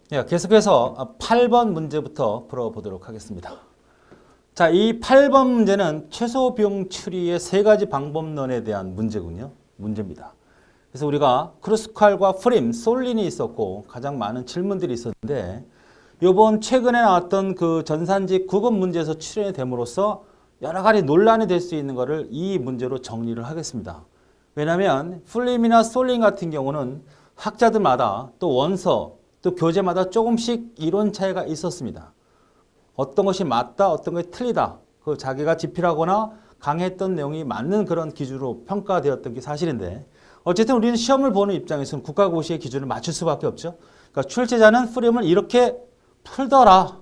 계속해서 8번 문제부터 풀어보도록 하겠습니다. 자, 이 8번 문제는 최소 비용 추리의 세 가지 방법론에 대한 문제입니다. 그래서 우리가 크루스칼과 프림, 솔린이 있었고 가장 많은 질문들이 있었는데 이번 최근에 나왔던 그 전산직 9급 문제에서 출연이 됨으로써 여러 가지 논란이 될 수 있는 것을 이 문제로 정리를 하겠습니다. 왜냐하면 프림이나 솔린 같은 경우는 학자들마다 또 원서, 또 교재마다 조금씩 이론 차이가 있었습니다. 어떤 것이 맞다, 어떤 것이 틀리다. 그 자기가 집필하거나 강의했던 내용이 맞는 그런 기준으로 평가되었던 게 사실인데 어쨌든 우리는 시험을 보는 입장에서는 국가고시의 기준을 맞출 수밖에 없죠. 그러니까 출제자는 프림을 이렇게 풀더라.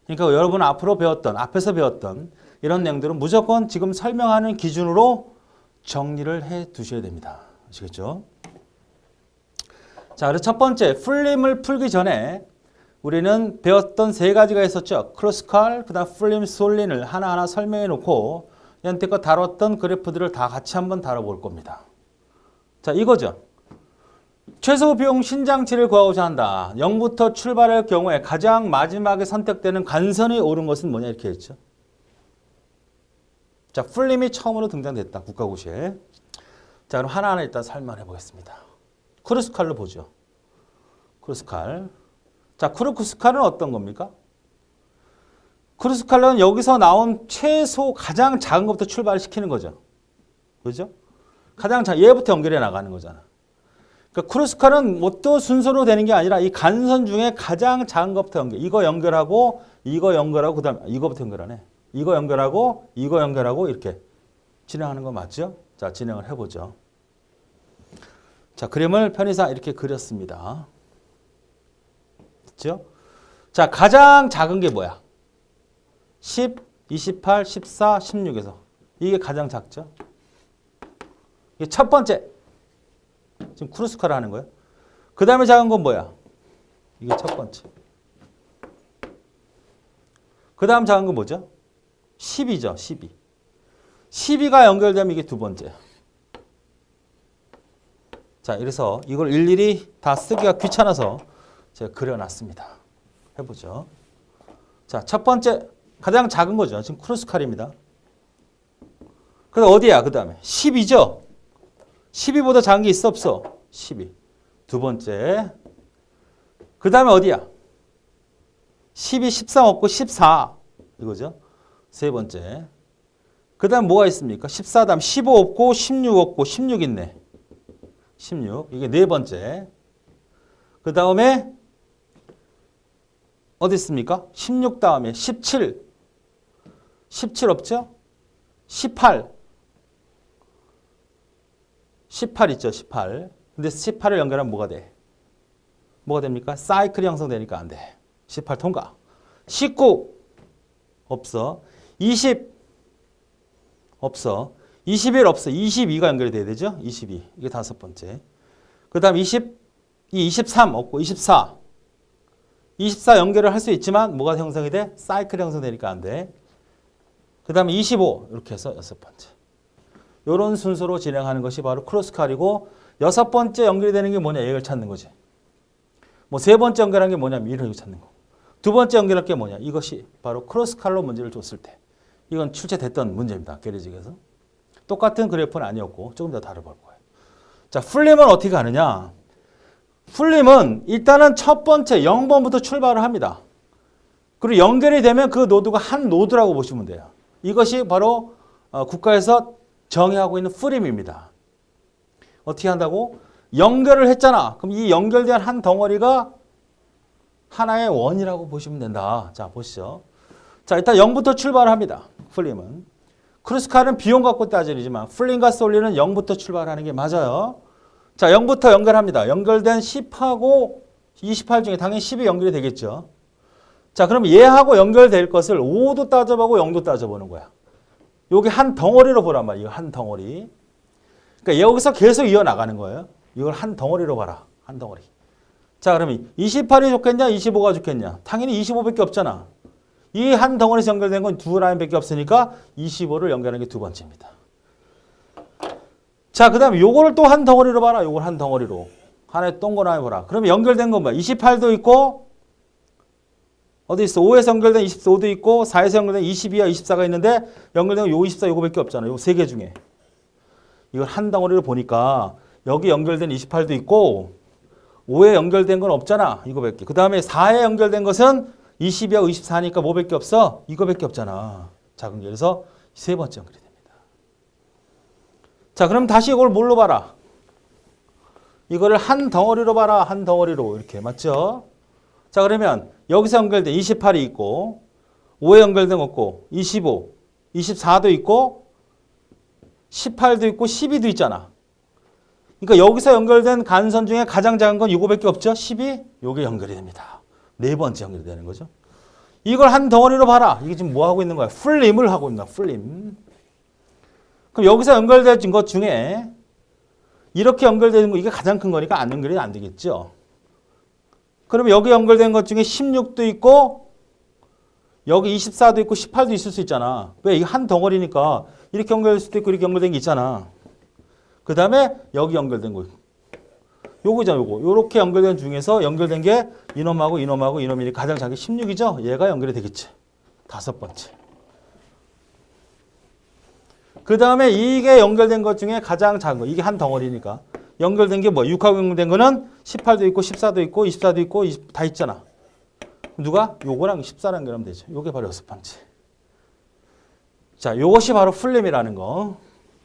그러니까 여러분 앞에서 배웠던 이런 내용들은 무조건 지금 설명하는 기준으로 정리를 해 두셔야 됩니다. 아시겠죠? 자, 그래서 첫 번째, 풀림을 풀기 전에 우리는 배웠던 세 가지가 있었죠. 크루스칼, 그 다음 풀림, 솔린을 하나하나 설명해 놓고 연태껏 다뤘던 그래프들을 다 같이 한번 다뤄볼 겁니다. 자, 이거죠. 최소 비용 신장치를 구하고자 한다. 0부터 출발할 경우에 가장 마지막에 선택되는 간선이 옳은 것은 뭐냐 이렇게 했죠. 자, 풀림이 처음으로 등장됐다. 국가고시에. 자, 그럼 하나하나 일단 설명해 보겠습니다. 크루스칼로 보죠. 크루스칼. 자, 크루스칼은 어떤 겁니까? 크루스칼은 여기서 나온 최소 가장 작은 것부터 출발을 시키는 거죠. 그죠? 가장 작은 얘부터 연결해 나가는 거잖아. 그러니까 크루스칼은 또 순서로 되는 게 아니라 이 간선 중에 가장 작은 것부터 연결. 이거 연결하고 그다음에 이거부터 연결하네. 이거 연결하고 이렇게 진행하는 거 맞죠? 자, 진행을 해보죠. 자, 그림을 편의상 이렇게 그렸습니다. 그렇죠? 자, 가장 작은 게 뭐야? 10, 28, 14, 16에서. 이게 가장 작죠? 이게 첫 번째. 지금 크루스칼을 하는 거예요. 그 다음에 작은 건 뭐야? 이게 첫 번째. 그 다음 작은 건 뭐죠? 10이죠, 12. 12가 연결되면 이게 두 번째. 자, 그래서 이걸 일일이 다 쓰기가 귀찮아서 제가 그려놨습니다. 해보죠. 자, 첫 번째 가장 작은 거죠. 지금 크루스칼입니다. 그래서 어디야? 그 다음에 10이죠. 12보다 작은 게 있어 없어? 12. 두 번째. 그 다음에 어디야? 12, 13 없고 14 이거죠. 세 번째. 그 다음 뭐가 있습니까? 14 다음 15 없고 16 없고 16 있네. 16. 이게 네 번째. 그 다음에 어디 있습니까? 16 다음에 17. 17 없죠? 18. 18 있죠? 18. 근데 18을 연결하면 뭐가 돼? 뭐가 됩니까? 사이클이 형성되니까 안 돼. 18 통과. 19 없어. 20 없어. 21 없어. 22가 연결이 돼야 되죠? 22. 이게 다섯 번째. 그 다음 23 없고 24. 24 연결을 할 수 있지만 뭐가 형성이 돼? 사이클이 형성되니까 안 돼. 그 다음에 25 이렇게 해서 여섯 번째. 이런 순서로 진행하는 것이 바로 크루스칼이고 여섯 번째 연결이 되는 게 뭐냐? 이걸 찾는 거지. 뭐 세 번째 연결한 게 뭐냐면 이걸 찾는 거. 두 번째 연결할 게 뭐냐? 이것이 바로 크루스칼로 문제를 줬을 때. 이건 출제됐던 문제입니다. 계리직에서. 똑같은 그래프는 아니었고 조금 더 다뤄볼 거예요. 자, 풀림은 어떻게 하느냐? 풀림은 일단은 첫 번째 0번부터 출발을 합니다. 그리고 연결이 되면 그 노드가 한 노드라고 보시면 돼요. 이것이 바로 국가에서 정의하고 있는 풀림입니다. 어떻게 한다고? 연결을 했잖아. 그럼 이 연결된 한 덩어리가 하나의 원이라고 보시면 된다. 자, 보시죠. 자, 일단 0부터 출발합니다. 풀림은. 크루스칼은 비용 갖고 따지지만 풀림과 솔린은 0부터 출발하는 게 맞아요. 자, 0부터 연결합니다. 연결된 10하고 28 중에 당연히 10이 연결이 되겠죠. 자, 그럼 얘하고 연결될 것을 5도 따져보고 0도 따져보는 거야. 여기 한 덩어리로 보란 말이에요. 한 덩어리. 그러니까 여기서 계속 이어나가는 거예요. 이걸 한 덩어리로 봐라. 한 덩어리. 자, 그러면 28이 좋겠냐? 25가 좋겠냐? 당연히 25밖에 없잖아. 이 한 덩어리에서 연결된 건 두 라인밖에 없으니까 25를 연결하는 게 두 번째입니다. 자, 그 다음에 요거를 또 한 덩어리로 봐라. 요걸 한 덩어리로. 하나의 동그라미 보라. 그러면 연결된 건 뭐야? 28도 있고 어디 있어? 5에서 연결된 24도 있고 4에서 연결된 22와 24가 있는데 연결된 요 24 요거밖에 없잖아. 요 세 개 중에. 이걸 한 덩어리로 보니까 여기 연결된 28도 있고 5에 연결된 건 없잖아. 이거밖에. 그 다음에 4에 연결된 것은 22하고 24니까 뭐밖에 없어? 이거밖에 없잖아. 작은 게. 그래서 세 번째 연결이 됩니다. 자, 그럼 다시 이걸 뭘로 봐라? 이거를 한 덩어리로 봐라. 한 덩어리로. 이렇게. 맞죠? 자, 그러면 여기서 연결된 28이 있고 5에 연결된 거 없고 25, 24도 있고 18도 있고 12도 있잖아. 그러니까 여기서 연결된 간선 중에 가장 작은 건 이거밖에 없죠? 12? 요게 연결이 됩니다. 네 번째 연결이 되는 거죠. 이걸 한 덩어리로 봐라. 이게 지금 뭐 하고 있는 거야? 풀림을 하고 있는 거야. 풀림. 그럼 여기서 연결된 것 중에 이렇게 연결되는 거 이게 가장 큰 거니까 안 연결이 안 되겠죠. 그러면 여기 연결된 것 중에 16도 있고 여기 24도 있고 18도 있을 수 있잖아. 왜? 이게 한 덩어리니까 이렇게 연결될 수도 있고 이렇게 연결된 게 있잖아. 그 다음에 여기 연결된 거. 요거잖아, 요거. 요렇게 연결된 중에서 연결된 게 이놈하고 이놈하고 이놈이니 가장 작은 16이죠? 얘가 연결이 되겠지. 다섯 번째. 그 다음에 이게 연결된 것 중에 가장 작은 거. 이게 한 덩어리니까. 연결된 게 뭐? 6하고 연결된 거는 18도 있고 14도 있고 24도 있고 다 있잖아. 누가? 요거랑 14랑 연결하면 되죠. 요게 바로 여섯 번째. 자, 요것이 바로 풀림이라는 거.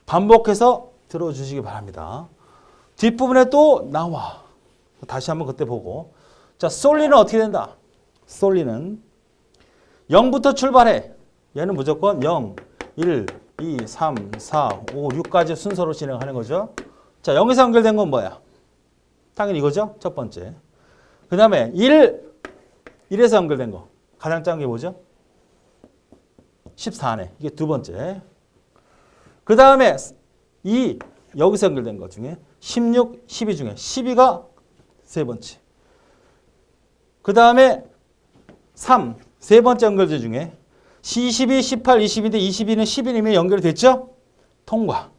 반복해서 들어주시기 바랍니다. 뒷부분에 또 나와. 다시 한번 그때 보고. 자, 솔리는 어떻게 된다? 솔리는 0부터 출발해. 얘는 무조건 0, 1, 2, 3, 4, 5, 6까지 순서로 진행하는 거죠. 자, 0에서 연결된 건 뭐야? 당연히 이거죠. 첫 번째. 그 다음에 1에서 연결된 거. 가장 작은 게 뭐죠? 14네. 이게 두 번째. 그 다음에 2, 여기서 연결된 것 중에 16, 12 중에 12가 세 번째. 그 다음에 3, 세 번째 연결된 중에 22, 18, 20인데 22는 12이면 연결이 됐죠? 통과.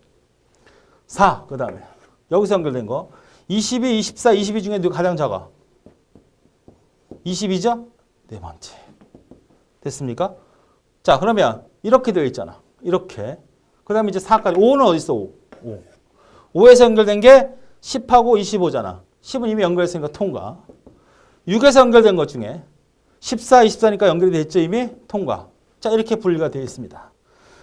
4, 그 다음에 여기서 연결된 거 22, 24, 22 중에 누가 가장 작아? 22죠? 네 번째. 됐습니까? 자, 그러면 이렇게 되어 있잖아. 이렇게. 그 다음에 이제 4까지. 5는 어디 있어? 5. 5에서 연결된 게 10하고 25잖아. 10은 이미 연결했으니까 통과. 6에서 연결된 것 중에 14, 24니까 연결이 됐죠? 이미 통과. 자, 이렇게 분리가 되어 있습니다.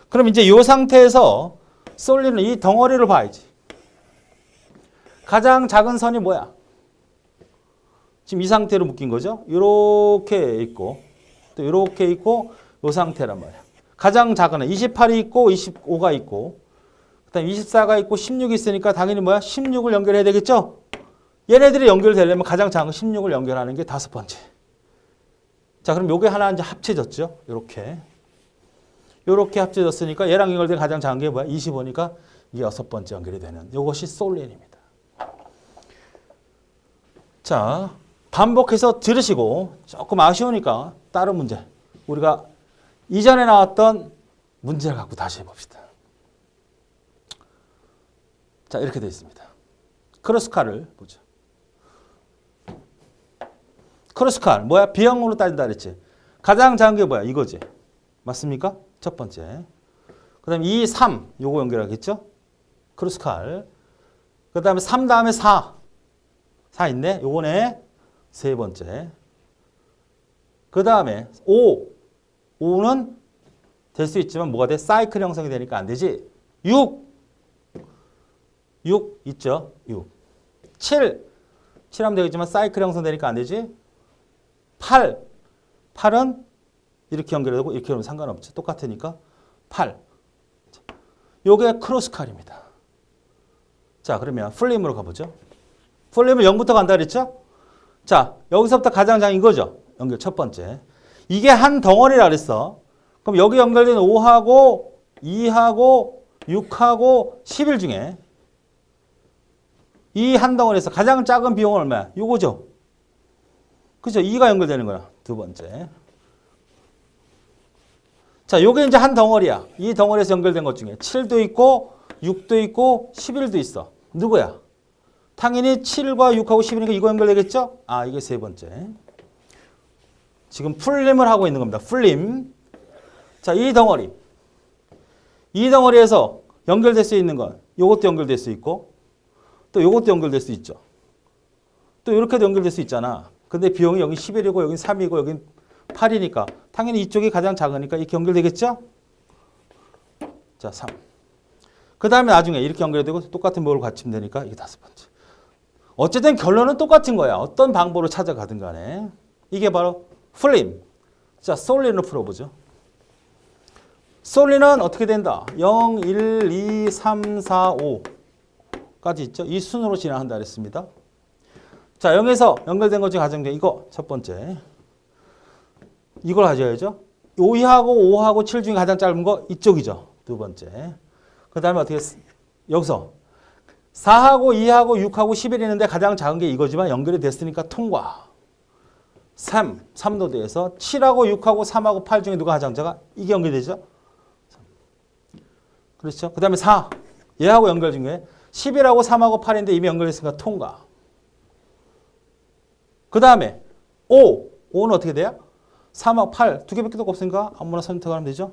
그럼 이제 이 상태에서 솔리는 이 덩어리를 봐야지. 가장 작은 선이 뭐야? 지금 이 상태로 묶인 거죠? 이렇게 있고 또 이렇게 있고 이 상태란 말이야. 가장 작은 애 28이 있고 25가 있고 그다음 24가 있고 16이 있으니까 당연히 뭐야? 16을 연결해야 되겠죠? 얘네들이 연결되려면 가장 작은 16을 연결하는 게 다섯 번째. 자, 그럼 요게 하나 이제 합쳐졌죠? 요렇게 합쳐졌으니까 얘랑 연결된 가장 작은 게 뭐야? 25니까 이게 여섯 번째 연결이 되는 요것이 솔린입니다. 자, 반복해서 들으시고 조금 아쉬우니까 다른 문제 우리가 이전에 나왔던 문제를 갖고 다시 해봅시다. 자, 이렇게 되어 있습니다. 크로스칼을 보죠. 크로스칼 뭐야? 비형으로 따진다 그랬지. 가장 작은 게 뭐야? 이거지. 맞습니까? 첫 번째. 그 다음에 2, 3 요거 연결하겠죠? 크로스칼. 그 다음에 3 다음에 4 있네. 요거네. 세 번째. 그 다음에 5는 될 수 있지만 뭐가 돼? 사이클 형성이 되니까 안 되지. 6 있죠? 7 하면 되겠지만 사이클 형성되니까 안 되지. 8은 이렇게 연결되고 이렇게 하면 상관없지. 똑같으니까 8. 요게 크로스칼입니다. 자, 그러면 풀림으로 가보죠. 풀림은 0부터 간다 그랬죠? 자, 여기서부터 가장 작은 이거죠. 연결 첫 번째. 이게 한 덩어리라 그랬어. 그럼 여기 연결된 5하고 2하고 6하고 11 중에 이 한 덩어리에서 가장 작은 비용은 얼마야? 요거죠. 그죠? 2가 연결되는 거야. 두 번째. 자, 요게 이제 한 덩어리야. 이 덩어리에서 연결된 것 중에 7도 있고 6도 있고 11도 있어. 누구야? 당연히 7과 6하고 11이니까 이거 연결되겠죠? 아, 이게 세 번째. 지금 풀림을 하고 있는 겁니다. 풀림. 자, 이 덩어리에서 연결될 수 있는 건 요것도 연결될 수 있고 또 요것도 연결될 수 있죠. 또 이렇게도 연결될 수 있잖아. 근데 비용이 여기 11이고 여기 3이고 여기 8이니까 당연히 이쪽이 가장 작으니까 이렇게 연결되겠죠? 자, 3. 그 다음에 나중에 이렇게 연결되고 똑같은 목을 갖추면 되니까 이게 5번째. 어쨌든 결론은 똑같은 거야. 어떤 방법으로 찾아가든 간에. 이게 바로 풀림. 자, 솔린으로 풀어보죠. 솔린은 어떻게 된다? 0, 1, 2, 3, 4, 5까지 있죠. 이 순으로 진행한다 그랬습니다. 자, 0에서 연결된 것 중에 가장 중요한 이거 첫 번째. 이걸 가져야죠. 2하고 5하고 7 중에 가장 짧은 거 이쪽이죠. 두 번째. 그 다음에 어떻게 여기서 4하고 2하고 6하고 11이 있는데 가장 작은 게 이거지만 연결이 됐으니까 통과. 3도 돼서 7하고 6하고 3하고 8 중에 누가 가장 작아? 이게 연결되죠. 그렇죠. 그 다음에 4. 얘하고 연결 중에 11하고 3하고 8인데 이미 연결됐으니까 통과. 그 다음에 5. 5는 어떻게 돼요? 3하고 8. 두 개밖에 없으니까 아무나 선택하면 되죠.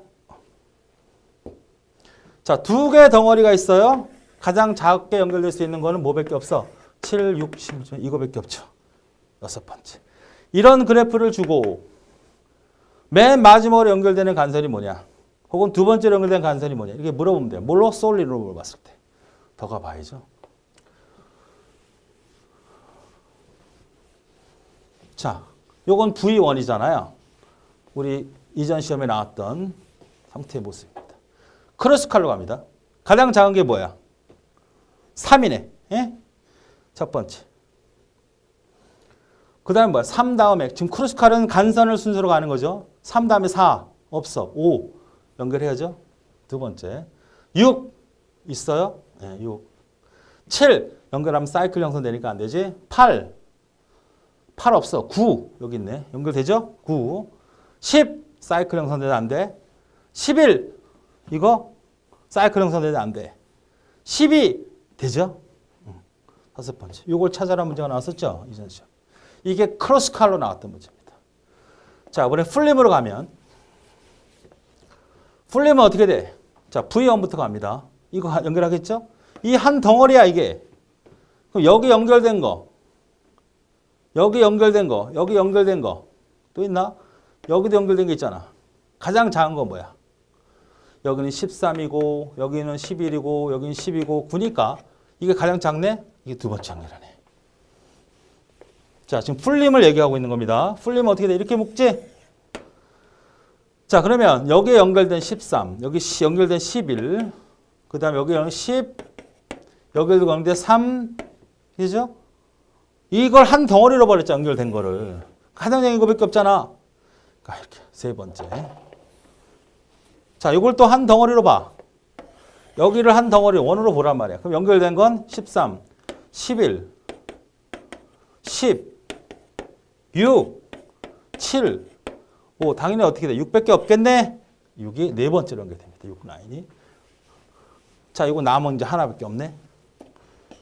자, 두 개 덩어리가 있어요. 가장 작게 연결될 수 있는 거는 뭐밖에 없어? 7, 6, 10 이거밖에 없죠. 6번째. 이런 그래프를 주고 맨 마지막으로 연결되는 간선이 뭐냐? 혹은 두 번째로 연결된 간선이 뭐냐? 이렇게 물어보면 돼요. 뭘로? 솔린으로 물어봤을 때. 더 가봐야죠. 자, 요건 V1이잖아요. 우리 이전 시험에 나왔던 상태의 모습입니다. 크로스칼로 갑니다. 가장 작은 게 뭐야? 3이네. 예? 첫 번째. 그 다음에 뭐야? 3 다음에 지금 크로스칼은 간선을 순서로 가는 거죠. 3 다음에 4 없어. 5 연결해야죠. 두 번째. 6 있어요. 네, 6. 7 연결하면 사이클 형성되니까 안 되지. 8 없어. 9 여기 있네. 연결되죠? 9 10 사이클 형성되면 안 돼. 11 이거 사이클 형성되면 안 돼. 12 되죠? 다섯 번째. 이걸 찾아라 문제가 나왔었죠? 이전 시험. 이게 크로스칼로 나왔던 문제입니다. 자, 이번에 풀림으로 가면 풀림은 어떻게 돼? 자, V1부터 갑니다. 이거 연결하겠죠? 이 한 덩어리야 이게. 그럼 여기 연결된 거, 여기 연결된 거, 여기 연결된 거 또 있나? 여기도 연결된 게 있잖아. 가장 작은 건 뭐야? 여기는 13이고 여기는 11이고 여기는 10이고 9니까 이게 가장 작네? 이게 두 번째 연결하네. 자, 지금 풀림을 얘기하고 있는 겁니다. 풀림은 어떻게 돼? 이렇게 묶지? 자, 그러면 여기에 연결된 13, 여기 연결된 11, 그 다음에 여기 10, 여기도 연결된 3, 그죠? 이걸 한 덩어리로 버렸죠, 연결된 거를. 가장 작은 이거밖에 없잖아. 그러니까 이렇게 세 번째. 자, 이걸 또 한 덩어리로 봐. 여기를 한 덩어리 원으로 보란 말이야. 그럼 연결된 건 13, 11, 10, 6, 7, 5. 당연히 어떻게 돼? 6밖에 없겠네? 6이 네 번째로 연결됩니다. 6 라인이. 자, 이거 남은 이제 하나밖에 없네.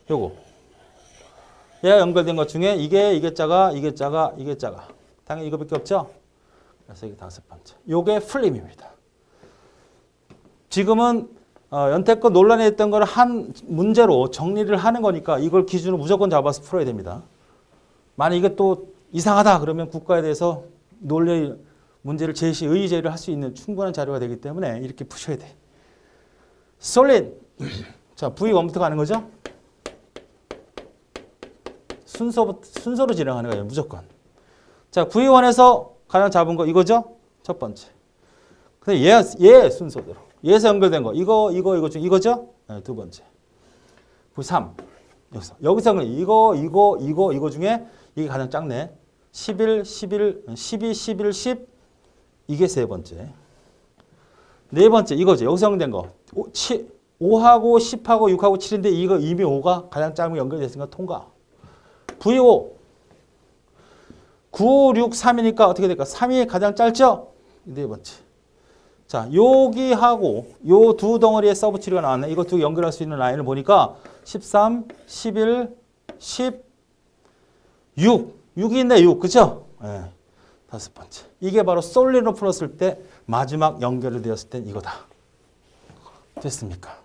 요거. 얘가 연결된 것 중에 이게 작아, 이게 작아, 이게 작아. 당연히 이거밖에 없죠? 그래서 이게 다섯 번째. 요게 풀림입니다. 지금은 연태껏 논란이 됐던 걸 한 문제로 정리를 하는 거니까 이걸 기준으로 무조건 잡아서 풀어야 됩니다. 만약 이게 또 이상하다 그러면 국가에 대해서 논리 문제를 제시, 의의 제기를 할 수 있는 충분한 자료가 되기 때문에 이렇게 푸셔야 돼. 솔린. 자, V1부터 가는 거죠? 순서로 진행하는 거예요, 무조건. 자, V1에서 가장 잡은 거 이거죠? 첫 번째. 근데 얘 순서대로. 얘에서 연결된 거. 이거 중 이거죠? 네, 두 번째. V3. 여기서 이거 중에 이게 가장 작네. 11, 12, 11, 10. 이게 세 번째. 네 번째 이거죠. 여기서 연결된 거. 5하고 10하고 6하고 7인데 이거 이미 5가 가장 짧은 연결됐으니까 통과. V5. 9, 6, 3이니까 어떻게 될까? 3이 가장 짧죠? 네 번째. 자, 여기하고 요 두 덩어리의 서브 치료가 나왔네. 이거 두 연결할 수 있는 라인을 보니까 13, 11, 10, 6. 6이 있네, 6. 그죠? 네. 다섯 번째. 이게 바로 솔리드로 풀었을 때 마지막 연결이 되었을 땐 이거다. 됐습니까?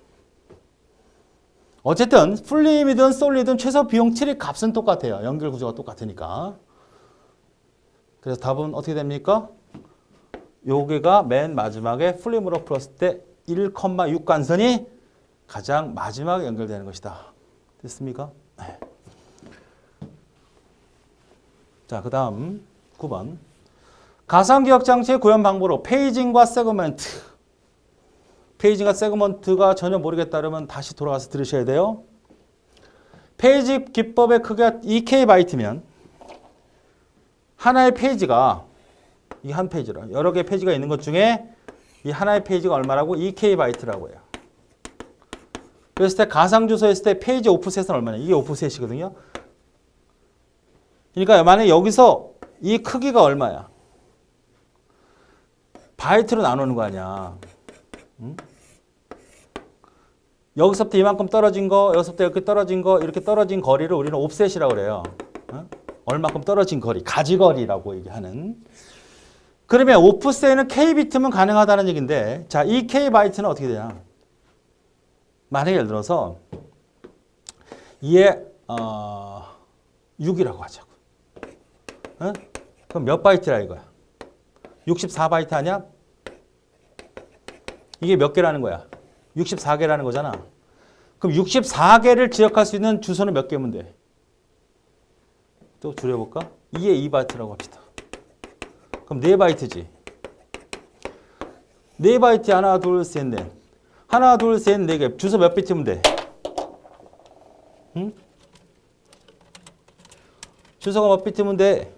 어쨌든 풀림이든 솔리든 최소 비용 트리 값은 똑같아요. 연결 구조가 똑같으니까. 그래서 답은 어떻게 됩니까? 여기가 맨 마지막에 풀림으로 풀었을 때 1,6 관선이 가장 마지막에 연결되는 것이다. 됐습니까? 네. 자, 그 다음 9번. 가상기억 장치의 구현 방법으로 페이징과 세그먼트. 페이징과 세그먼트가 전혀 모르겠다 그러면 다시 돌아가서 들으셔야 돼요. 페이지 기법의 크기가 2K 바이트면 하나의 페이지가 이 한 페이지라 여러 개의 페이지가 있는 것 중에 이 하나의 페이지가 얼마라고? 2K 바이트라고 해요. 그랬을 때 가상주소 했을 때 페이지 오프셋은 얼마냐? 이게 오프셋이거든요. 그러니까 만약에 여기서 이 크기가 얼마야? 바이트로 나누는 거 아니야. 응? 여기서부터 이만큼 떨어진 거, 여기서부터 이렇게 떨어진 거, 이렇게 떨어진 거리를 우리는 옵셋이라고 그래요. 응? 얼마큼 떨어진 거리, 가지거리라고 얘기하는. 그러면 오프셋은 K비트면 가능하다는 얘기인데, 자, 이 K바이트는 어떻게 되냐? 만약에 예를 들어서 이에 6이라고 하자고. 응? 그럼 몇 바이트라 이거야? 64바이트 아니야? 이게 몇 개라는 거야? 64개라는 거잖아. 그럼 64개를 지역할 수 있는 주소는 몇 개면 돼? 또 줄여볼까? 2에 2바이트라고 합시다. 그럼 4바이트지. 4바이트 하나, 둘, 셋, 넷. 하나, 둘, 셋, 4개. 주소 몇 비트면 돼? 응? 주소가 몇 비트면 돼?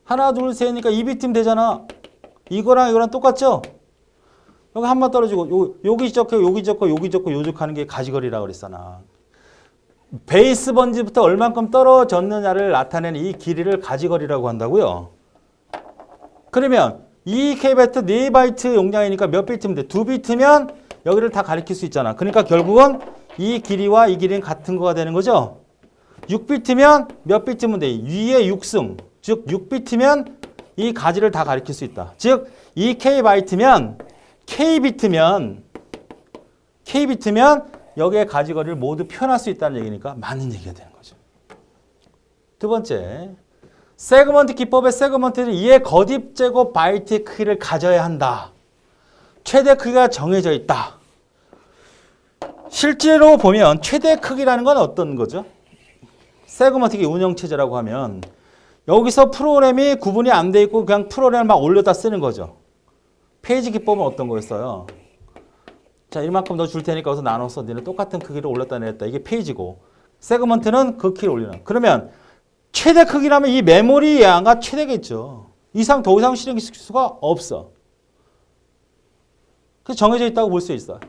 하나, 둘, 셋이니까 2비트면 되잖아. 이거랑 이거랑 똑같죠? 여기 한 번 떨어지고 여기 적고 여기 적고 여기 적고 요적하는 게 가지거리라고 그랬잖아. 베이스 번지부터 얼만큼 떨어졌느냐를 나타내는 이 길이를 가지거리라고 한다고요. 그러면 이 K바이트 4바이트 용량이니까 몇 비트면 돼? 2비트면 여기를 다 가리킬 수 있잖아. 그러니까 결국은 이 길이와 이 길이는 같은 거가 되는 거죠. 6비트면 몇 비트면 돼? 위에 6승. 즉 6비트면 이 가지를 다 가리킬 수 있다. 즉 이 K바이트면 K비트면 여기에 가지거리를 모두 표현할 수 있다는 얘기니까 맞는 얘기가 되는 거죠. 두 번째, 세그먼트 기법의 세그먼트는 이에 거듭 제곱 바이트의 크기를 가져야 한다. 최대 크기가 정해져 있다. 실제로 보면 최대 크기라는 건 어떤 거죠? 세그먼트의 운영체제라고 하면 여기서 프로그램이 구분이 안 돼 있고 그냥 프로그램을 막 올려다 쓰는 거죠. 페이지 기법은 어떤 거였어요? 자, 이만큼 더 줄 테니까 여기서 나눠서 너네 똑같은 크기를 올렸다 내렸다. 이게 페이지고 세그먼트는 그 키를 올리는. 그러면 최대 크기라면 이 메모리 양가 최대겠죠. 더 이상 실행시킬 수가 없어. 그래서 정해져 있다고 볼 수 있어.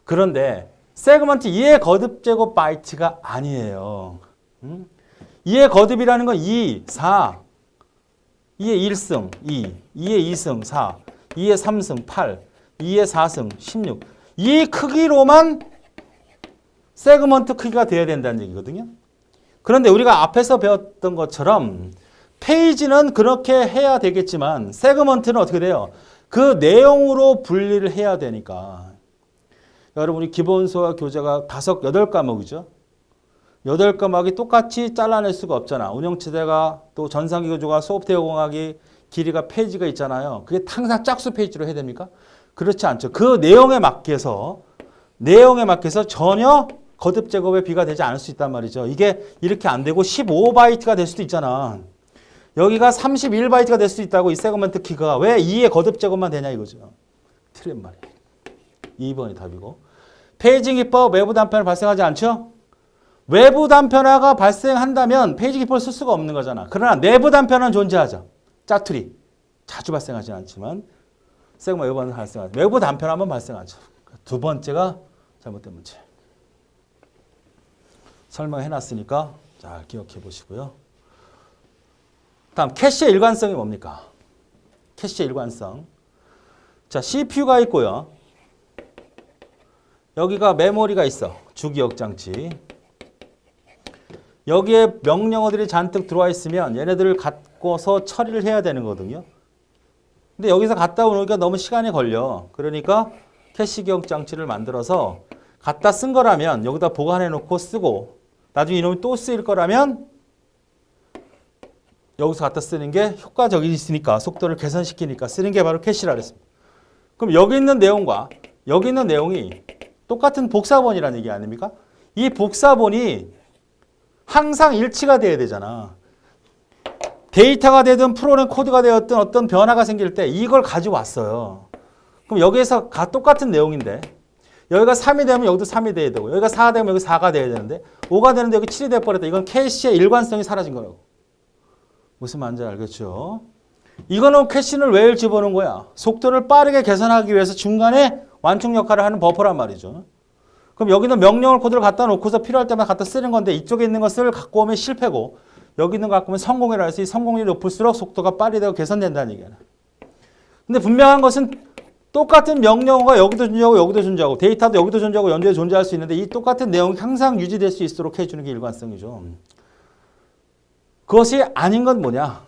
그런데 세그먼트 2의 거듭 제곱 바이트가 아니에요. 2의 거듭이라는 건 2, 4, 2의 1승, 2, 2의 2승, 4, 2의 3승, 8, 2의 4승, 16. 이 크기로만 세그먼트 크기가 돼야 된다는 얘기거든요. 그런데 우리가 앞에서 배웠던 것처럼 페이지는 그렇게 해야 되겠지만 세그먼트는 어떻게 돼요? 그 내용으로 분리를 해야 되니까. 여러분이 기본소와 교재가 8과목이죠. 8과목이 똑같이 잘라낼 수가 없잖아. 운영체제가 또 전산기교조가 소프트웨어 공학이 길이가 페이지가 있잖아요. 그게 항상 짝수 페이지로 해야 됩니까? 그렇지 않죠. 그 내용에 맡겨서 전혀 거듭 제곱에 비가 되지 않을 수 있단 말이죠. 이게 이렇게 안 되고 15바이트가 될 수도 있잖아. 여기가 31바이트가 될 수도 있다고 이 세그먼트 키가 왜 2의 거듭 제곱만 되냐 이거죠. 틀린 말이에요. 2번이 답이고. 페이지 기법 외부 단편은 발생하지 않죠? 외부 단편화가 발생한다면 페이지 기법을 쓸 수가 없는 거잖아. 그러나 내부 단편화는 존재하죠. 짜투리. 자주 발생하지는 않지만 세그먼트 외부 단편화 발생하죠. 외부 단편화만 발생하죠. 두 번째가 잘못된 문제. 설명해놨으니까 잘 기억해 보시고요. 다음 캐시의 일관성이 뭡니까? 캐시의 일관성. 자, CPU가 있고요. 여기가 메모리가 있어. 주기억 장치. 여기에 명령어들이 잔뜩 들어와 있으면 얘네들을 갖고서 처리를 해야 되는 거거든요. 근데 여기서 갔다 오니까 너무 시간이 걸려. 그러니까 캐시 기억 장치를 만들어서 갖다 쓴 거라면 여기다 보관해 놓고 쓰고 나중에 이놈이 또 쓰일 거라면 여기서 갖다 쓰는 게 효과적이 있으니까 속도를 개선시키니까 쓰는 게 바로 캐시라 그랬습니다. 그럼 여기 있는 내용과 여기 있는 내용이 똑같은 복사본이라는 얘기 아닙니까? 이 복사본이 항상 일치가 돼야 되잖아. 데이터가 되든 프로그램 코드가 되었든 어떤 변화가 생길 때 이걸 가지고 왔어요. 그럼 여기에서 똑같은 내용인데 여기가 3이 되면 여기도 3이 돼야 되고 여기가 4가 되면 여기 4가 돼야 되는데 5가 되는데 여기 7이 돼버렸다. 이건 캐시의 일관성이 사라진 거라고. 무슨 말인지 알겠죠? 이거는 캐시를 왜 집어넣은 거야? 속도를 빠르게 개선하기 위해서 중간에 완충 역할을 하는 버퍼란 말이죠. 그럼 여기는 명령을 코드를 갖다 놓고서 필요할 때마다 갖다 쓰는 건데 이쪽에 있는 것을 갖고 오면 실패고 여기 있는 거 갖고 오면 성공이라 해서 이 성공률이 높을수록 속도가 빨리 되고 개선된다는 얘기야. 근데 분명한 것은 똑같은 명령어가 여기도 존재하고 여기도 존재하고 데이터도 여기도 존재하고 연두에 존재할 수 있는데 이 똑같은 내용이 항상 유지될 수 있도록 해주는 게 일관성이죠. 그것이 아닌 건 뭐냐?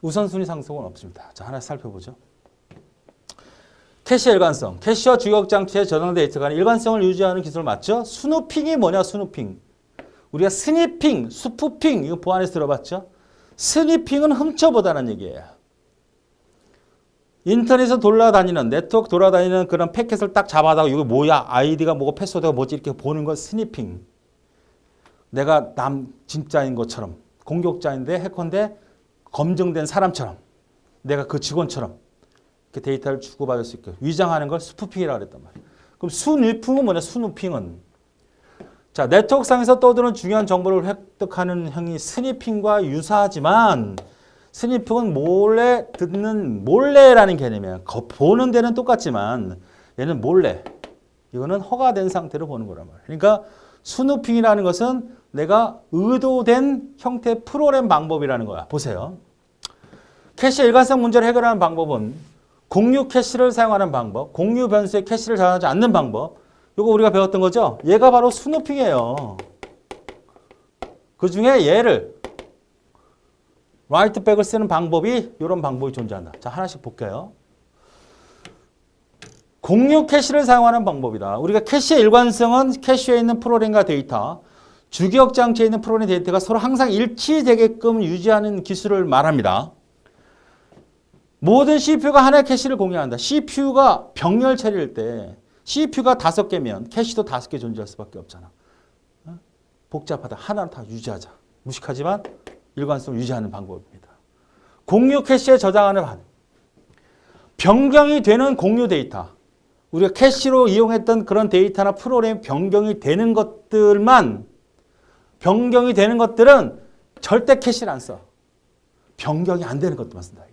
우선순위 상속은 없습니다. 자, 하나씩 살펴보죠. 캐시 일관성. 캐시와 주격장치의 저장 데이터 간의 일관성을 유지하는 기술 맞죠? 스누핑이 뭐냐? 스누핑. 우리가 스니핑, 스푸핑 이거 보안에서 들어봤죠? 스니핑은 훔쳐보다는 얘기예요. 인터넷에서 돌아다니는 네트워크 돌아다니는 그런 패킷을 딱 잡아다가 이거 뭐야? 아이디가 뭐고 패스워드가 뭐지? 이렇게 보는 건 스니핑. 내가 남 진짜인 것처럼 공격자인데 해커인데 검증된 사람처럼 내가 그 직원처럼 이렇게 데이터를 주고받을 수 있게 위장하는 걸 스푸핑이라고 그랬단 말이에요. 그럼 스누핑은 뭐냐? 스누핑은 자 네트워크상에서 떠드는 중요한 정보를 획득하는 행위 스니핑과 유사하지만 스니핑은 몰래 듣는 몰래라는 개념이에요. 보는 데는 똑같지만 얘는 몰래. 이거는 허가된 상태로 보는 거란 말이에요. 그러니까 스누핑이라는 것은 내가 의도된 형태의 프로그램 방법이라는 거야. 보세요. 캐시 일관성 문제를 해결하는 방법은 공유 캐시를 사용하는 방법, 공유 변수의 캐시를 사용하지 않는 방법. 이거 우리가 배웠던 거죠? 얘가 바로 스누핑이에요. 그 중에 얘를 라이트백을 쓰는 방법이 이런 방법이 존재한다. 자, 하나씩 볼게요. 공유 캐시를 사용하는 방법이다. 우리가 캐시의 일관성은 캐시에 있는 프로그램과 데이터, 주기억 장치에 있는 프로그램 데이터가 서로 항상 일치되게끔 유지하는 기술을 말합니다. 모든 CPU가 하나의 캐시를 공유한다. CPU가 병렬 처리일 때 CPU가 5개면 캐시도 5개 존재할 수밖에 없잖아. 복잡하다. 하나는 다 유지하자. 무식하지만 일관성을 유지하는 방법입니다. 공유 캐시에 저장하는 방법. 변경이 되는 공유 데이터. 우리가 캐시로 이용했던 그런 데이터나 프로그램 변경이 되는 것들만 변경이 되는 것들은 절대 캐시를 안 써. 변경이 안 되는 것들만 쓴다.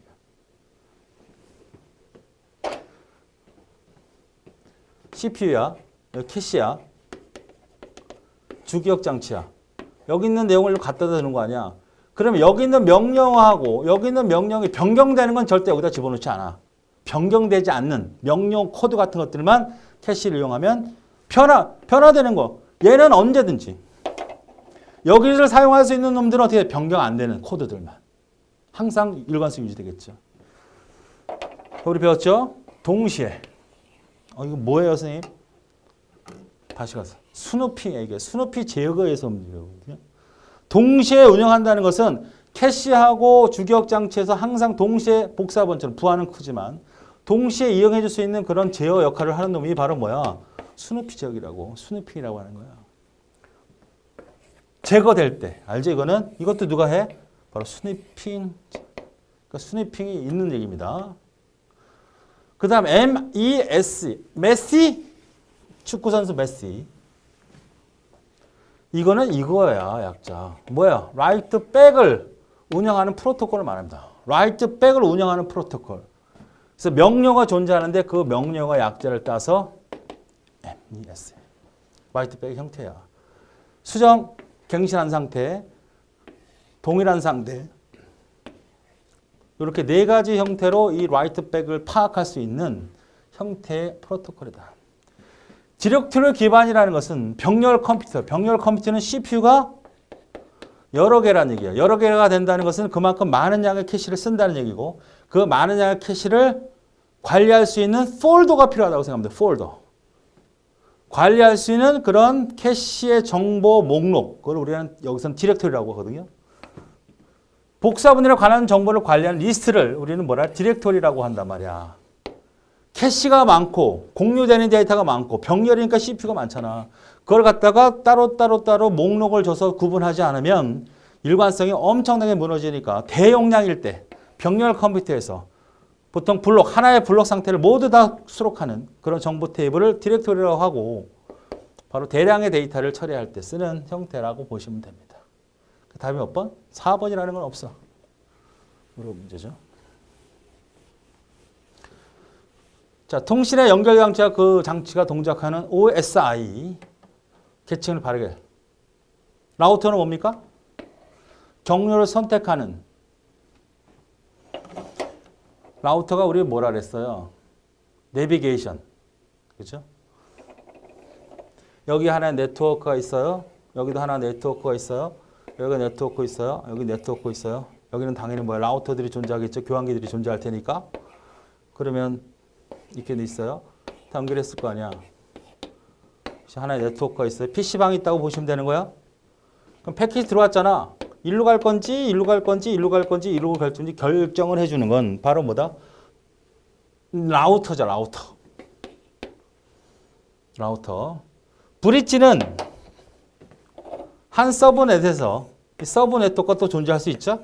CPU야, 여기 캐시야, 주기억 장치야. 여기 있는 내용을 갖다 대는 거 아니야. 그러면 여기 있는 명령어하고 여기 있는 명령이 변경되는 건 절대 여기다 집어넣지 않아. 변경되지 않는 명령 코드 같은 것들만 캐시를 이용하면 변화되는 거. 얘는 언제든지. 여기를 사용할 수 있는 놈들은 어떻게 변경 안 되는 코드들만. 항상 일관성 유지되겠죠. 우리 배웠죠? 동시에. 이거 뭐예요, 선생님? 다시 가서. 스누핑이에요, 이게. 스누피 제거해서 문제거든요. 동시에 운영한다는 것은 캐시하고 주기억 장치에서 항상 동시에 복사본처럼 부하는 크지만 동시에 이용해 줄 수 있는 그런 제어 역할을 하는 놈이 바로 뭐야? 스누피 제어라고. 스누핑이라고 하는 거야. 제거될 때. 알죠? 이것도 누가 해? 바로 스누핑. 그러니까 스누핑이 있는 얘기입니다. 그 다음 MES. 메시? 축구선수 메시. 이거는 이거야, 약자. 뭐야? 라이트백을 운영하는 프로토콜을 말합니다. 라이트백을 운영하는 프로토콜. 그래서 명령어가 존재하는데 그 명령어 약자를 따서 MES. 라이트백의 형태야. 수정, 갱신한 상태, 동일한 상태. 이렇게 네 가지 형태로 이 라이트백을 파악할 수 있는 형태의 프로토콜이다. 디렉토리 기반이라는 것은 병렬 컴퓨터, 병렬 컴퓨터는 CPU가 여러 개라는 얘기예요. 여러 개가 된다는 것은 그만큼 많은 양의 캐시를 쓴다는 얘기고 그 많은 양의 캐시를 관리할 수 있는 폴더가 필요하다고 생각합니다. 폴더. 관리할 수 있는 그런 캐시의 정보 목록, 그걸 우리는 여기서는 디렉토리라고 하거든요. 복사분열에 관한 정보를 관리하는 리스트를 우리는 뭐라 디렉토리라고 한단 말이야. 캐시가 많고 공유되는 데이터가 많고 병렬이니까 CPU가 많잖아. 그걸 갖다가 따로 목록을 줘서 구분하지 않으면 일관성이 엄청나게 무너지니까 대용량일 때 병렬 컴퓨터에서 보통 블록, 하나의 블록 상태를 모두 다 수록하는 그런 정보 테이블을 디렉토리라고 하고 바로 대량의 데이터를 처리할 때 쓰는 형태라고 보시면 됩니다. 답이 몇 번? 4번이라는 건 없어. 이런 문제죠. 자, 통신의 연결 장치와 그 장치가 동작하는 OSI 계층을 바르게. 라우터는 뭡니까? 경로를 선택하는. 라우터가 우리 뭐라 그랬어요? 내비게이션. 그렇죠? 여기 하나의 네트워크가 있어요. 여기도 하나 네트워크가 있어요. 여기가 네트워크 있어요. 여기 네트워크 있어요. 여기는 당연히 뭐야? 라우터들이 존재하겠죠. 교환기들이 존재할 테니까. 그러면 이렇게 있어요. 다 연결했을 거 아니야. 하나의 네트워크가 있어요. PC방이 있다고 보시면 되는 거야. 그럼 패키지 들어왔잖아. 일로 갈 건지, 일로 갈 건지, 일로 갈 건지, 일로 갈 건지 결정을 해주는 건 바로 뭐다? 라우터죠, 라우터. 라우터. 브릿지는 한 서브넷에서 이 서브 네트워크가 또 존재할 수 있죠.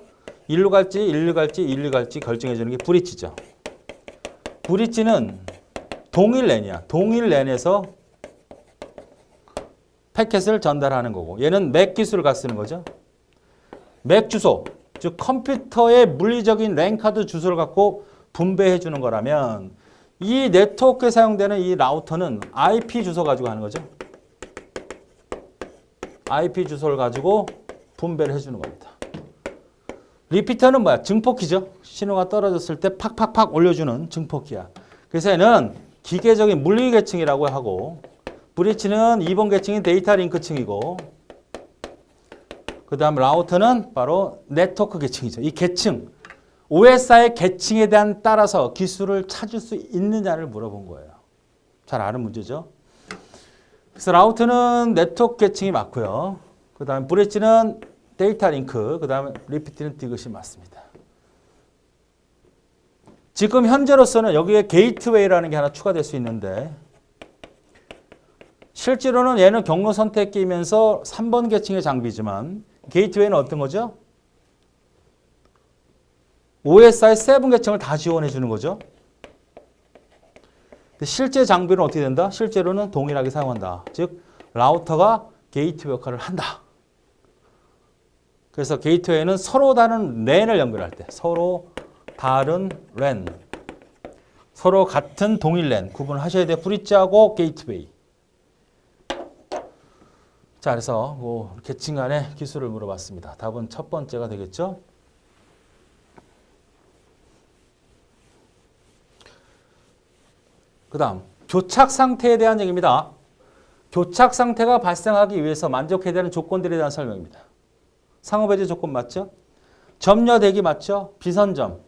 일로 갈지, 일로 갈지, 일로 갈지 결정해주는 게 브릿지죠. 브릿지는 동일 랜이야. 동일 랜에서 패켓을 전달하는 거고 얘는 맥 기술을 같이 쓰는 거죠. 맥 주소, 즉 컴퓨터의 물리적인 랜 카드 주소를 갖고 분배해 주는 거라면 이 네트워크에 사용되는 이 라우터는 IP 주소 가지고 하는 거죠. IP 주소를 가지고 분배를 해주는 겁니다. 리피터는 뭐야? 증폭키죠. 신호가 떨어졌을 때 팍팍팍 올려주는 증폭키야. 그래서 얘는 기계적인 물리 계층이라고 하고 브릿지는 2번 계층인 데이터 링크층이고 그 다음 라우터는 바로 네트워크 계층이죠. 이 계층, OSI 계층에 대한 따라서 기술을 찾을 수 있느냐를 물어본 거예요. 잘 아는 문제죠. 그래서 라우터는 네트워크 계층이 맞고요. 그 다음 브릿지는 데이터 링크, 그 다음에 리피트는 이것이 맞습니다. 지금 현재로서는 여기에 게이트웨이라는 게 하나 추가될 수 있는데 실제로는 얘는 경로 선택기이면서 3번 계층의 장비지만 게이트웨이는 어떤 거죠? OSI 7 계층을 다 지원해 주는 거죠. 실제 장비는 어떻게 된다? 실제로는 동일하게 사용한다. 즉 라우터가 게이트웨이 역할을 한다. 그래서 게이트웨이는 서로 다른 랜을 연결할 때 서로 다른 랜, 서로 같은 동일 랜 구분하셔야 돼요. 브릿지하고 게이트웨이. 자, 그래서 뭐 계층 간의 기술을 물어봤습니다. 답은 첫 번째가 되겠죠. 그 다음 교착 상태에 대한 얘기입니다. 교착 상태가 발생하기 위해서 만족해야 되는 조건들에 대한 설명입니다. 상호배제 조건 맞죠? 점여되기 맞죠? 비선점.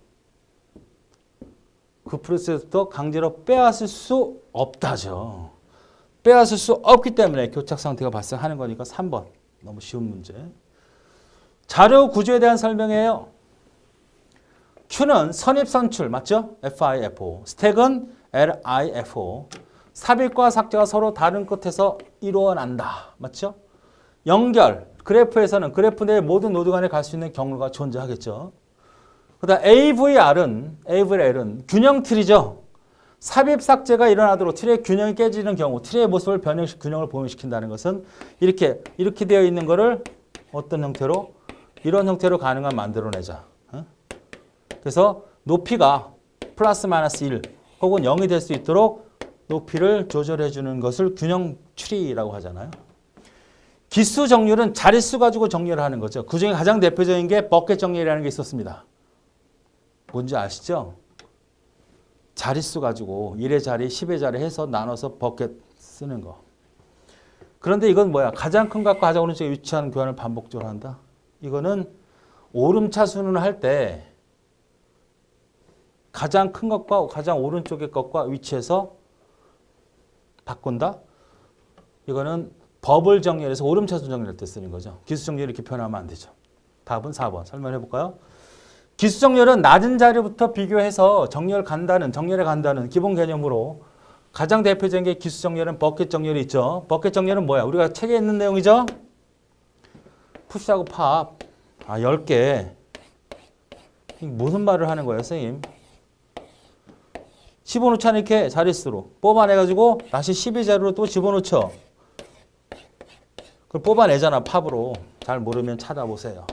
그 프로세스부터 강제로 빼앗을 수 없다죠. 빼앗을 수 없기 때문에 교착 상태가 발생하는 거니까 3번. 너무 쉬운 문제. 자료 구조에 대한 설명이에요. Q는 선입선출 맞죠? FIFO. 스택은 LIFO. 삽입과 삭제가 서로 다른 끝에서 이루어난다. 맞죠? 연결. 그래프에서는 그래프 내 모든 노드 간에 갈 수 있는 경로가 존재하겠죠. 그다음 AVR은 균형 틀이죠. 삽입 삭제가 일어나도록 틀의 균형이 깨지는 경우, 틀의 모습을 변형시 균형을 복용시킨다는 것은 이렇게 되어 있는 거를 어떤 형태로? 이런 형태로 가능한 만들어내자. 그래서 높이가 플러스 마이너스 1 혹은 0이 될 수 있도록 높이를 조절해 주는 것을 균형 추리라고 하잖아요. 기수 정렬은 자릿수 가지고 정렬을 하는 거죠. 그중에 가장 대표적인 게 버켓 정렬이라는 게 있었습니다. 뭔지 아시죠? 자릿수 가지고 1의 자리, 10의 자리 해서 나눠서 버켓 쓰는 거. 그런데 이건 뭐야? 가장 큰 값과 가장 오른쪽에 위치한 교환을 반복적으로 한다. 이거는 오름차순을 할 때 가장 큰 것과 가장 오른쪽의 것과 위치해서 바꾼다. 이거는 버블 정렬에서 오름차순 정렬할 때 쓰는 거죠. 기수 정렬 이렇게 표현하면 안 되죠. 답은 4번. 설명해 볼까요? 기수 정렬은 낮은 자리부터 비교해서 정렬에 간다는 기본 개념으로 가장 대표적인 게 기수 정렬은 버킷 정렬이 있죠. 버킷 정렬은 뭐야? 우리가 책에 있는 내용이죠. 푸시하고 팝. 10개. 무슨 말을 하는 거예요, 선생님? 집어넣잖아, 이렇게 자릿수로. 뽑아내가지고 다시 12자리로 또 집어넣죠. 그걸 뽑아내잖아, 팝으로. 잘 모르면 찾아보세요.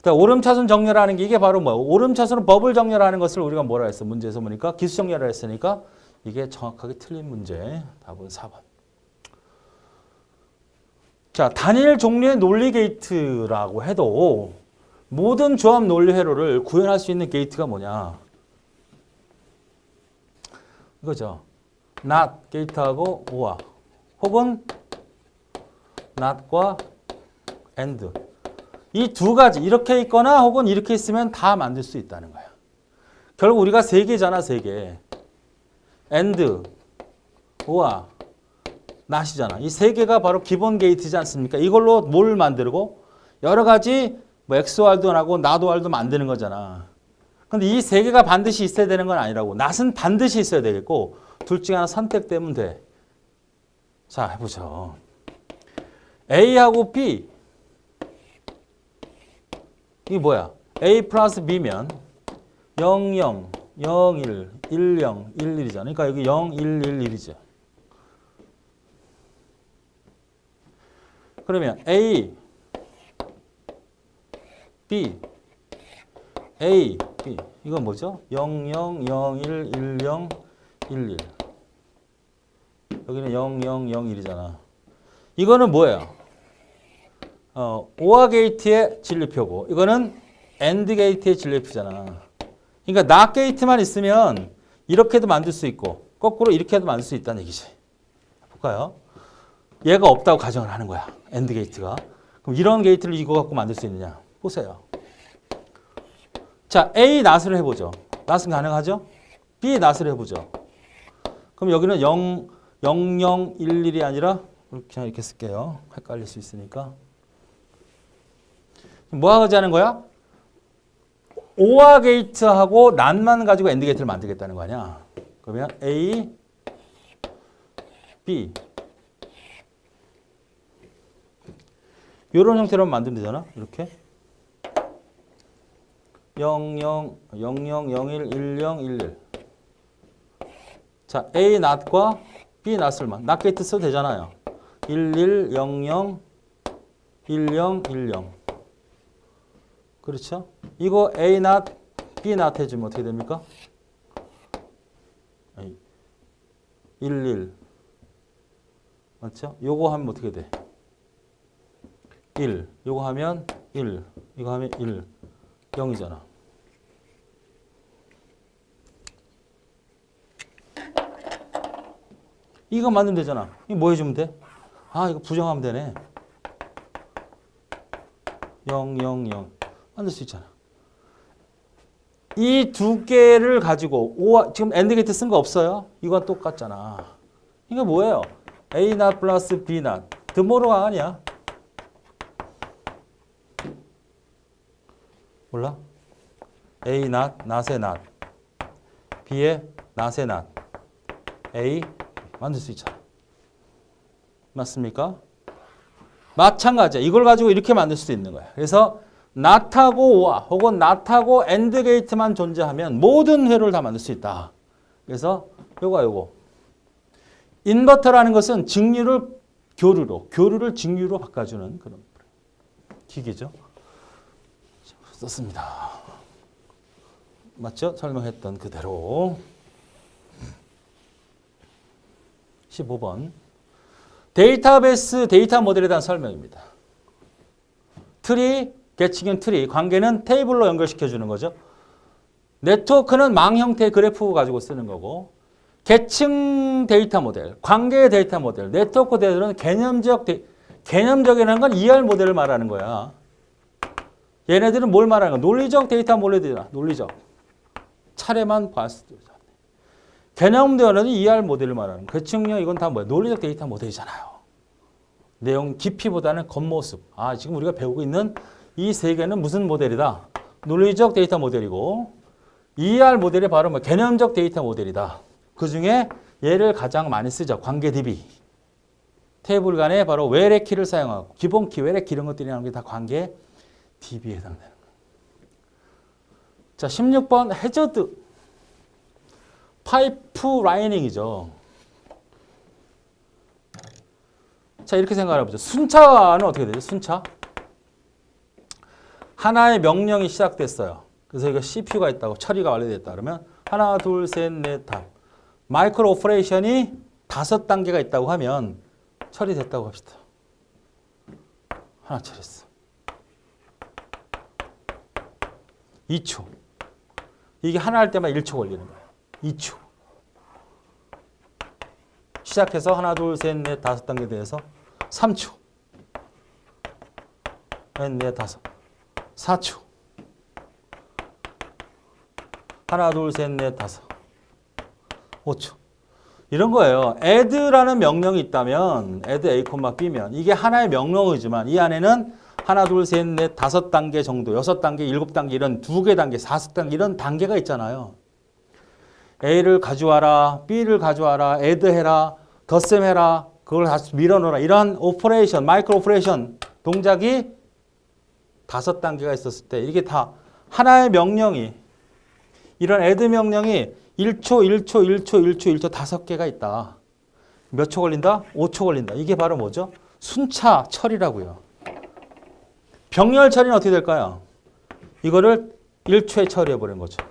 오름차순 정렬하는 게 이게 바로 뭐예요? 오름차순은 버블 정렬하는 것을 우리가 뭐라 했어? 문제에서 보니까 기수 정렬을 했으니까 이게 정확하게 틀린 문제. 답은 4번. 자, 단일 종류의 논리 게이트라고 해도 모든 조합 논리 회로를 구현할 수 있는 게이트가 뭐냐? 이거죠. not 게이트하고 or 혹은 not과 and 이 두 가지 이렇게 있거나 혹은 이렇게 있으면 다 만들 수 있다는 거야. 결국 우리가 세 개잖아, 세 개. and, or, not이잖아. 이 세 개가 바로 기본 게이트지 않습니까? 이걸로 뭘 만들고 여러 가지 뭐 XOR도 하고 NADOR도 만드는 거잖아. 근데 이 세 개가 반드시 있어야 되는 건 아니라고. not은 반드시 있어야 되겠고 둘 중에 하나 선택되면 돼. 자, 해보죠. A하고 B 이게 뭐야? A 플러스 B면 0, 0, 0, 1, 1, 0, 1, 1이잖아. 그러니까 여기 0, 1, 1, 1이죠. 그러면 A, B, A, B 이건 뭐죠? 0, 0, 0, 1, 1, 0, 1, 1 여기는 0, 0, 0, 1이잖아. 이거는 뭐예요? OR 게이트의 진리표고 이거는 AND 게이트의 진리표잖아. 그러니까 NOT 게이트만 있으면 이렇게도 만들 수 있고 거꾸로 이렇게도 만들 수 있다는 얘기지. 볼까요? 얘가 없다고 가정을 하는 거야. AND 게이트가. 그럼 이런 게이트를 이거 갖고 만들 수 있느냐? 보세요. 자, A NOT을 해보죠. NOT은 가능하죠? B NOT을 해보죠. 그럼 여기는 0, 0, 0, 1, 1이 아니라 그냥 이렇게 쓸게요. 헷갈릴 수 있으니까. 뭐 하자는 거야? OR 게이트하고 NOT만 가지고 AND 게이트를 만들겠다는 거 아니야? 그러면 A, B 이런 형태로 만들면 되잖아. 이렇게 0, 0, 0, 0, 0, 1, 1, 0, 1, 1 자, A NOT과 B NOT을 NOT 게이트 써도 되잖아요. 1, 1, 0, 0, 1, 0, 1, 0 그렇죠? 이거 A NOT, B NOT 해주면 어떻게 됩니까? 1, 1 맞죠? 요거 하면 어떻게 돼? 1 요거 하면 1 이거 하면 1 0이잖아. 이거 만들면 되잖아. 이거 뭐 해주면 돼? 이거 부정하면 되네. 0, 0, 0 만들 수 있잖아. 이 두 개를 가지고 지금 AND 게이트 쓴 거 없어요? 이건 똑같잖아. 이게 뭐예요? A NOT 플러스 B NOT 드모로가 아니야. 몰라? A NOT, NOT의 NOT B의 NOT의 NOT A 만들 수 있잖아. 맞습니까? 마찬가지야. 이걸 가지고 이렇게 만들 수도 있는 거야. 그래서 NOT하고 OR 혹은 NOT하고 AND 게이트만 존재하면 모든 회로를 다 만들 수 있다. 그래서 요거 인버터라는 것은 직류를 교류를 직류로 바꿔주는 그런 기기죠. 썼습니다. 맞죠? 설명했던 그대로. 15번 데이터베이스 데이터 모델에 대한 설명입니다. 트리, 계층형 트리, 관계는 테이블로 연결시켜 주는 거죠. 네트워크는 망 형태의 그래프 가지고 쓰는 거고 계층 데이터 모델, 관계 데이터 모델, 네트워크 데이터는 개념적이라는 건 ER 모델을 말하는 거야. 얘네들은 뭘 말하는 거야? 논리적 데이터 모델이잖아. 논리적. 차례만 봤을 때. 개념 데이터는 ER 모델을 말하는 거야. 계층력 이건 다 뭐야? 논리적 데이터 모델이잖아요. 내용 깊이보다는 겉모습. 아, 지금 우리가 배우고 있는 이 세 개는 무슨 모델이다? 논리적 데이터 모델이고 ER 모델이 바로 뭐 개념적 데이터 모델이다. 그중에 얘를 가장 많이 쓰죠. 관계 DB. 테이블 간에 바로 외래 키를 사용하고 기본 키, 외래 키 이런 것들이 나오는 게 다 관계 DB에 해당되는 거예요. 자, 16번 해저드. 파이프 라이닝이죠. 자, 이렇게 생각해 보죠. 순차는 어떻게 되죠? 순차. 하나의 명령이 시작됐어요. 그래서 이거 CPU가 있다고 처리가 완료됐다 그러면 하나, 둘, 셋, 넷, 다. 마이크로 오퍼레이션이 5단계가 있다고 하면 처리됐다고 합시다. 하나 처리했어. 2초. 이게 하나 할 때만 1초 걸리는 거예요. 2초. 시작해서 하나, 둘, 셋, 넷, 5단계 돼서 3초. 넷, 5. 4초. 하나, 둘, 셋, 넷, 5. 5초. 이런 거예요. add라는 명령이 있다면 add a, b면 이게 하나의 명령이지만 이 안에는 하나, 둘, 셋, 넷, 5단계 정도, 6단계, 7단계 이런 2개 단계, 4단계 이런 단계가 있잖아요. A를 가져와라, B를 가져와라, add 해라, 덧셈 해라, 그걸 다시 밀어넣어라. 이런 오퍼레이션, 마이크로 오퍼레이션 동작이 5단계가 있었을 때 이게 다 하나의 명령이 이런 add 명령이 1초, 1초, 1초, 1초, 1초 5개가 있다. 몇 초 걸린다? 5초 걸린다. 이게 바로 뭐죠? 순차 처리라고요. 병렬 처리는 어떻게 될까요? 이거를 1초에 처리해버린 거죠.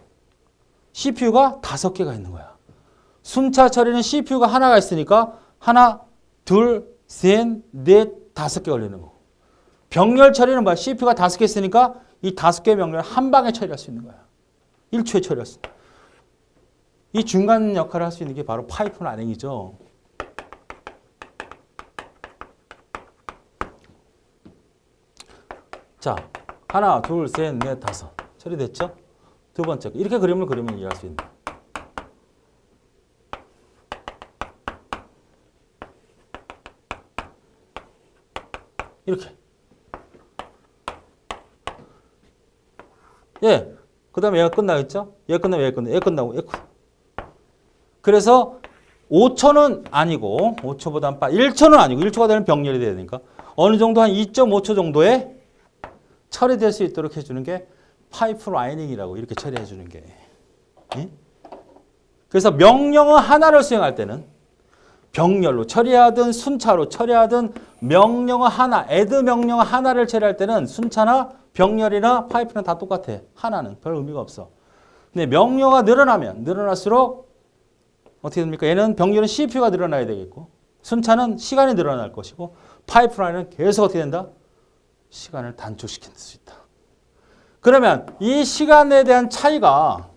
CPU가 5개가 있는 거야. 순차 처리는 CPU가 하나가 있으니까 하나, 둘, 셋, 넷, 5개 걸리는 거고. 병렬 처리는 뭐야? CPU가 5개 있으니까 이 5개의 명령을 한 방에 처리할 수 있는 거야. 1초에 처리할 수 있는 거야. 이 중간 역할을 할 수 있는 게 바로 파이프 라이닝이죠. 자, 하나, 둘, 셋, 넷, 5. 처리됐죠? 두 번째, 이렇게 그림을 그리면 이해할 수 있는. 이렇게. 예. 그 다음에 얘가 끝나겠죠? 얘 끝나면 얘 끝나. 얘 끝나고 얘 끝나. 그래서 5초는 아니고 5초보다는 1초는 아니고 1초가 되면 병렬이 돼야 되니까 어느 정도 한 2.5초 정도에 처리될 수 있도록 해주는 게 파이프 라이닝이라고 이렇게 처리해 주는 게. 예? 그래서 명령어 하나를 수행할 때는 병렬로 처리하든 순차로 처리하든 명령어 하나, add 명령어 하나를 처리할 때는 순차나 병렬이나 파이프는 다 똑같아. 하나는 별 의미가 없어. 근데 명령어가 늘어나면 늘어날수록 어떻게 됩니까? 얘는 병렬은 CPU가 늘어나야 되겠고 순차는 시간이 늘어날 것이고 파이프라인은 계속 어떻게 된다? 시간을 단축시킬 수 있다. 그러면 이 시간에 대한 차이가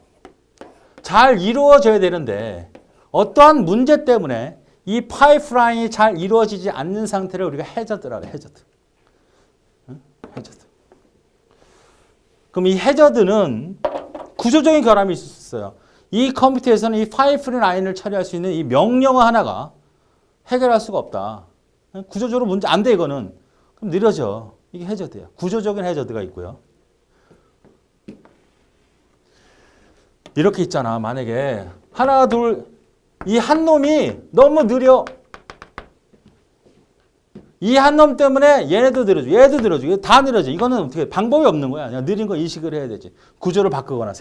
잘 이루어져야 되는데 어떠한 문제 때문에 이 파이프라인이 잘 이루어지지 않는 상태를 우리가 해저드라 그래. 해저드. 응? 해저드. 그럼 이 해저드는 구조적인 결함이 있을 수 있어요. 이 컴퓨터에서는 이 파이프라인을 처리할 수 있는 이 명령어 하나가 해결할 수가 없다. 구조적으로 문제 안 돼 이거는. 그럼 느려져. 이게 해저드야. 구조적인 해저드가 있고요. 이렇게 있잖아. 만약에 하나, 둘, 이 한 놈이 너무 느려. 이 한 놈 때문에 얘네도 느려져. 얘도 느려져. 다 느려져. 이거는 어떻게 방법이 없는 거야. 그냥 느린 거 인식을 해야 되지. 구조를 바꾸거나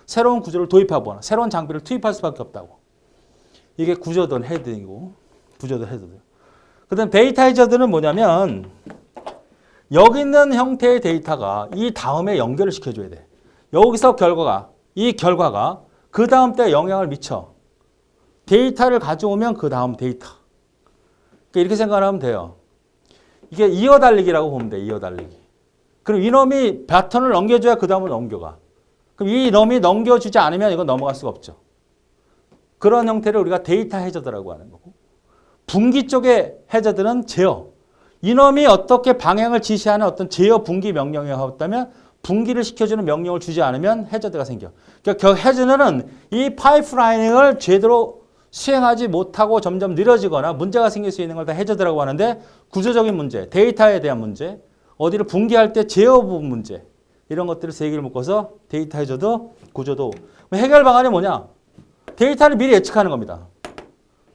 새로운 구조를 도입하거나 새로운 장비를 투입할 수밖에 없다고. 이게 구조든 헤드이고 구조든 헤드들. 그다음 데이터 해저드는 뭐냐면 여기 있는 형태의 데이터가 이 다음에 연결을 시켜줘야 돼. 여기서 이 결과가 그 다음 때에 영향을 미쳐. 데이터를 가져오면 그 다음 데이터. 그러니까 이렇게 생각하면 돼요. 이게 이어달리기라고 보면 돼. 이어달리기. 그럼 이놈이 바톤을 넘겨줘야 그 다음을 넘겨가. 그럼 이 놈이 넘겨주지 않으면 이건 넘어갈 수가 없죠. 그런 형태를 우리가 데이터 해저드라고 하는 거고, 분기 쪽의 해저드는 제어. 이놈이 어떻게 방향을 지시하는 어떤 제어 분기 명령이 없다면 분기를 시켜주는 명령을 주지 않으면 해저드가 생겨. 그러니까 해저드는 이 파이프라이닝을 제대로 수행하지 못하고 점점 느려지거나 문제가 생길 수 있는 걸 다 해저드라고 하는데, 구조적인 문제, 데이터에 대한 문제, 어디를 분기할 때 제어 부분 문제, 이런 것들을 세 개를 묶어서 데이터 해저드, 구조도. 해결 방안이 뭐냐? 데이터를 미리 예측하는 겁니다.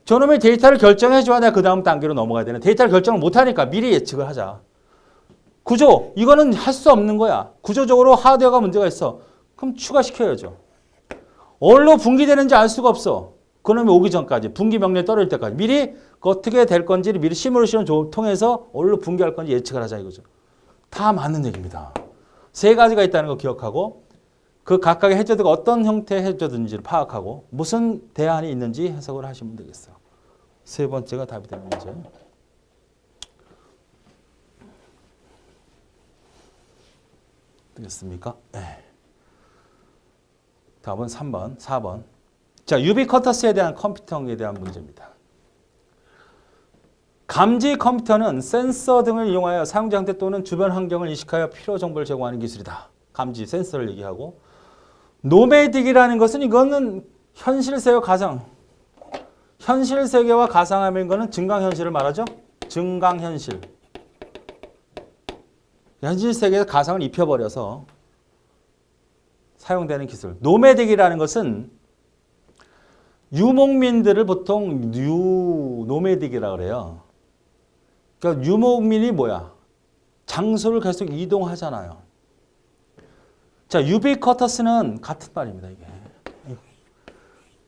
저놈의 데이터를 결정해줘야 내가 그 다음 단계로 넘어가야 되는, 데이터를 결정을 못하니까 미리 예측을 하자. 구조, 이거는 할 수 없는 거야. 구조적으로 하드웨어가 문제가 있어. 그럼 추가시켜야죠. 어디로 분기되는지 알 수가 없어. 그놈이 오기 전까지, 분기 명령이 떨어질 때까지 미리 어떻게 될 건지를 미리 시뮬레이션을 통해서 어디로 분기할 건지 예측을 하자 이거죠. 다 맞는 얘기입니다. 세 가지가 있다는 거 기억하고, 그 각각의 해저드가 어떤 형태의 해저드인지를 파악하고 무슨 대안이 있는지 해석을 하시면 되겠어요. 세 번째가 답이 되는 문제. 되겠습니까? 네. 답은 3번, 4번. 자, 유비쿼터스에 대한 컴퓨터에 대한 문제입니다. 감지 컴퓨터는 센서 등을 이용하여 사용자 상태 또는 주변 환경을 인식하여 필요 정보를 제공하는 기술이다. 감지, 센서를 얘기하고, 노매딕이라는 것은 이거는 현실 세계와 가상, 현실 세계와 가상화면 거는 증강현실을 말하죠. 증강현실. 현실 세계에서 가상을 입혀버려서 사용되는 기술. 노매딕이라는 것은 유목민들을 보통 노매딕이라고 그래요. 그러니까 유목민이 뭐야? 장소를 계속 이동하잖아요. 자, 유비쿼터스는 같은 말입니다, 이게.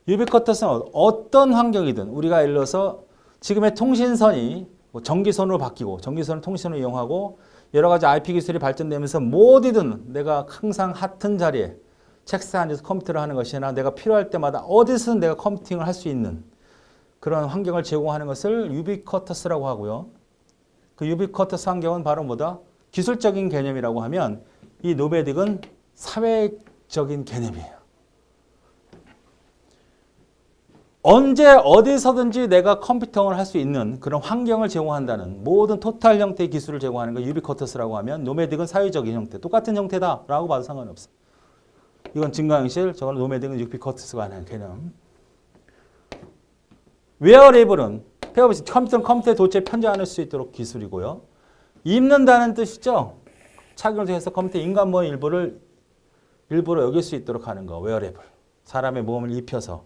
유비쿼터스는 어떤 환경이든 우리가 예를 들어서 지금의 통신선이 뭐 전기선으로 바뀌고 전기선을 통신선으로 이용하고 여러 가지 IP 기술이 발전되면서 어디든 내가 항상 같은 자리에 책상 앉아서 컴퓨터를 하는 것이나 내가 필요할 때마다 어디서든 내가 컴퓨팅을 할 수 있는 그런 환경을 제공하는 것을 유비쿼터스라고 하고요. 그 유비쿼터스 환경은 바로 뭐다? 기술적인 개념이라고 하면 이 노매딕은 사회적인 개념이에요. 언제 어디서든지 내가 컴퓨팅을 할 수 있는 그런 환경을 제공한다는 모든 토탈 형태의 기술을 제공하는 거 유비쿼터스라고 하면, 노매딕은 사회적인 형태, 똑같은 형태다라고 봐도 상관이 없어. 이건 증강현실, 저건 노매딕은 유비쿼터스가 하는 개념. 웨어레이블은 컴퓨터에 도체 편집할 수 있도록 기술이고요. 입는다는 뜻이죠. 착용을 통해서 컴퓨터 인간몸의 일부러 여길 수 있도록 하는 거, 웨어레이블. 사람의 몸을 입혀서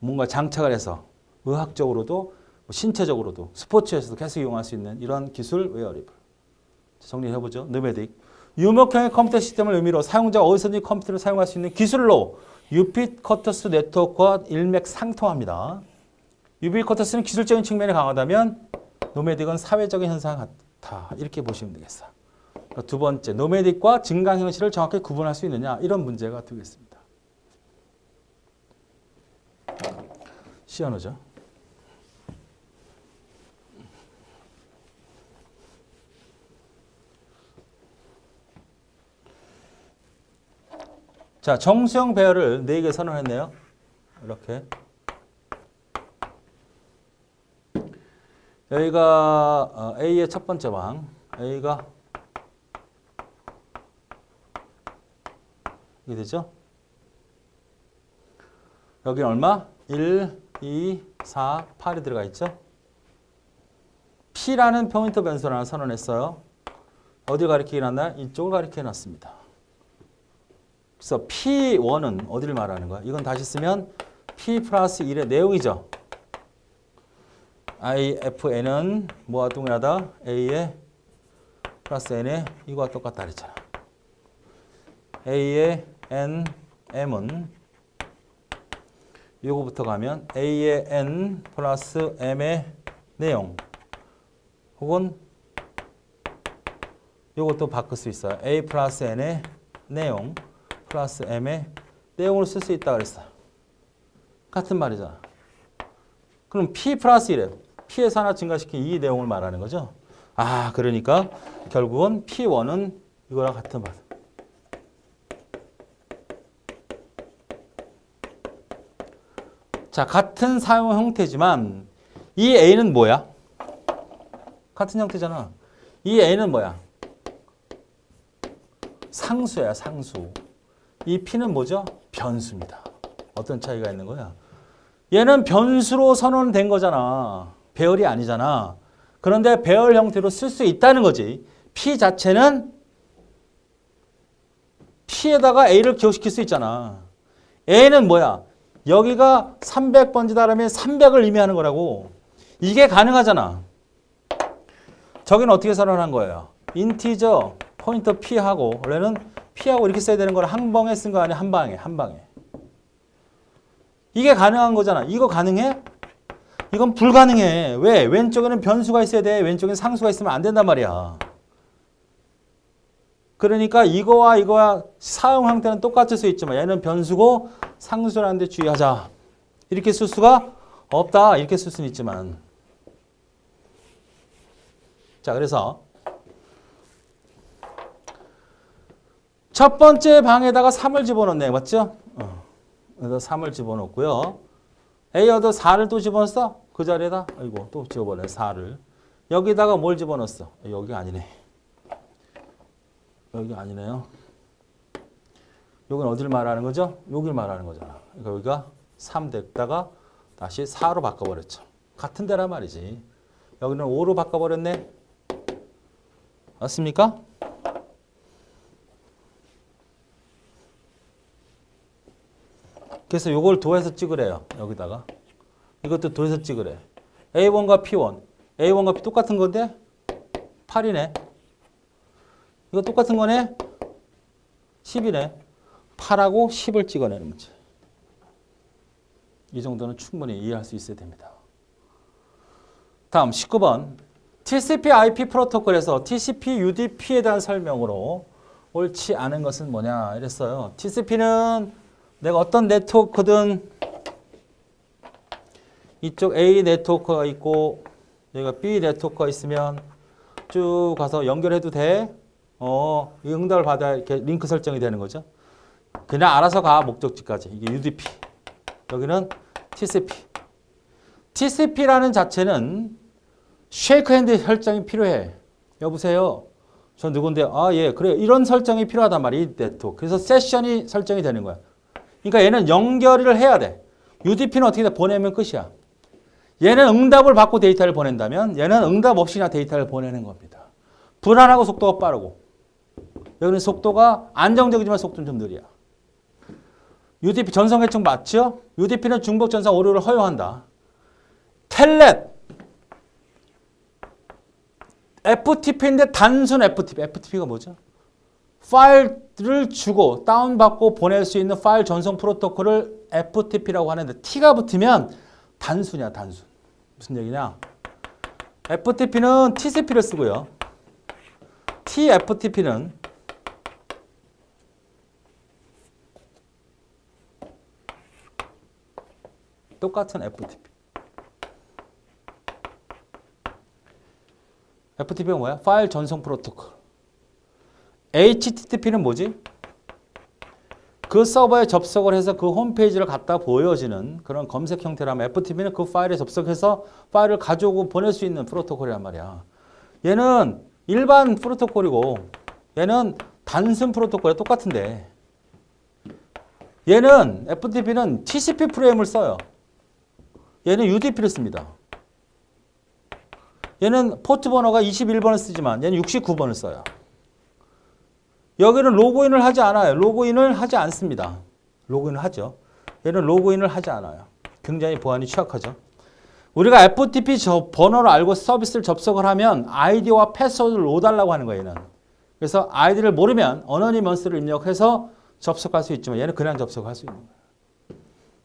뭔가 장착을 해서 의학적으로도 신체적으로도 스포츠에서도 계속 이용할 수 있는 이런 기술, 웨어레이블. 정리해보죠. 노매딕. 유목형의 컴퓨터 시스템을 의미로 사용자가 어디서든지 컴퓨터를 사용할 수 있는 기술로 유비쿼터스 네트워크와 일맥상통합니다. 유비쿼터스는 기술적인 측면이 강하다면 노매딕은 사회적인 현상 같다. 이렇게 보시면 되겠어요. 두 번째, 노매딕과 증강현실을 정확히 구분할 수 있느냐, 이런 문제가 되겠습니다. 시연호죠. 자, 정수형 배열을 4개 선언했네요. 이렇게. 여기가 A의 첫 번째 방, A가 이게 되죠? 여기 얼마? 1, 2, 4, 8이 들어가 있죠? P라는 포인트 변수를 하나 선언했어요. 어디 가리키게 놨나요? 이쪽을 가리키게 놨습니다. 그래서 P1은 어디를 말하는 거야? 이건 다시 쓰면 P 플러스 1의 내용이죠. IFN은 뭐와 동일하다? A의 플러스 N의 이거와 똑같다 그랬잖아. A의 N, M은 요거부터 가면 A의 N 플러스 M의 내용 혹은 요것도 바꿀 수 있어요. A 플러스 N의 내용 플러스 M의 내용으로 쓸 수 있다 그랬어. 같은 말이잖아. 그럼 P 플러스 1에 P에서 하나 증가시킨 이 내용을 말하는 거죠. 아, 그러니까 결국은 P1은 이거랑 같은 말. 자, 같은 사용 형태지만 이 A는 뭐야? 같은 형태잖아. 이 A는 뭐야? 상수야, 상수. 이 P는 뭐죠? 변수입니다. 어떤 차이가 있는 거야? 얘는 변수로 선언된 거잖아. 배열이 아니잖아. 그런데 배열 형태로 쓸 수 있다는 거지. P 자체는 P에다가 A를 기억시킬 수 있잖아. A는 뭐야? 여기가 300번지다라면 300을 의미하는 거라고. 이게 가능하잖아. 저기는 어떻게 선언한 거예요? 인티저 포인터 P하고 원래는 P하고 이렇게 써야 되는 걸 한 방에 쓴 거 아니야? 한 방에, 한 방에. 이게 가능한 거잖아. 이거 가능해? 이건 불가능해. 왜? 왼쪽에는 변수가 있어야 돼. 왼쪽에는 상수가 있으면 안 된단 말이야. 그러니까 이거와 사용 형태는 똑같을 수 있지만 얘는 변수고 상수라는 데 주의하자. 이렇게 쓸 수가 없다. 이렇게 쓸 수는 있지만. 자, 그래서 첫 번째 방에다가 3을 집어넣네. 맞죠? 그래서 3을 집어넣고요. A어도 4를 또 집어넣었어? 그 자리에다? 아이고, 또 집어버려. 4를. 여기다가 뭘 집어넣었어? 여기 아니네. 여기 아니네요. 여기는 어디를 말하는 거죠? 여기를 말하는 거잖아. 그러니까 여기가 3 됐다가 다시 4로 바꿔버렸죠. 같은 데란 말이지. 여기는 5로 바꿔버렸네. 맞습니까? 그래서 이걸 도해서 찍으래요. 여기다가. 이것도 도해서 찍으래. A1과 P1. A1과 P 똑같은 건데 8이네. 이거 똑같은 거네. 10이네. 8하고 10을 찍어내는 문제. 이 정도는 충분히 이해할 수 있어야 됩니다. 다음 19번. TCP/IP 프로토콜에서 TCP/UDP에 대한 설명으로 옳지 않은 것은 뭐냐 이랬어요. TCP는 내가 어떤 네트워크든 이쪽 A 네트워크가 있고 여기가 B 네트워크가 있으면 쭉 가서 연결해도 돼. 이 응답을 받아야 이렇게 링크 설정이 되는 거죠. 그냥 알아서 가 목적지까지. 이게 UDP. 여기는 TCP. TCP라는 자체는 쉐이크 핸드 설정이 필요해. 여보세요. 저 누군데? 아, 예. 그래. 이런 설정이 필요하단 말이야. 이 네트워크. 그래서 세션이 설정이 되는 거야. 그러니까 얘는 연결을 해야 돼. UDP는 어떻게 돼? 보내면 끝이야. 얘는 응답을 받고 데이터를 보낸다면 얘는 응답 없이 그냥 데이터를 보내는 겁니다. 불안하고 속도가 빠르고 여기는 속도가 안정적이지만 속도는 좀 느려. UDP 전송계층 맞죠? UDP는 중복 전송 오류를 허용한다. 텔넷 FTP인데 단순 FTP. FTP가 뭐죠? 파일을 주고 다운받고 보낼 수 있는 파일 전송 프로토콜을 FTP라고 하는데 T가 붙으면 단순이야, 단순. 무슨 얘기냐? FTP는 TCP를 쓰고요. TFTP는 똑같은 FTP. FTP가 뭐야? 파일 전송 프로토콜. HTTP는 뭐지? 그 서버에 접속을 해서 그 홈페이지를 갖다 보여지는 그런 검색 형태라면 FTP는 그 파일에 접속해서 파일을 가져오고 보낼 수 있는 프로토콜이란 말이야. 얘는 일반 프로토콜이고 얘는 단순 프로토콜이 똑같은데 얘는 FTP는 TCP 프레임을 써요. 얘는 UDP를 씁니다. 얘는 포트 번호가 21번을 쓰지만 얘는 69번을 써요. 여기는 로그인을 하지 않아요. 로그인을 하지 않습니다. 로그인을 하죠. 얘는 로그인을 하지 않아요. 굉장히 보안이 취약하죠. 우리가 FTP 번호를 알고 서비스를 접속을 하면 아이디와 패스워드를 넣어달라고 하는 거예요. 얘는. 그래서 아이디를 모르면 어너니먼스를 입력해서 접속할 수 있지만 얘는 그냥 접속할 수 있는 거예요.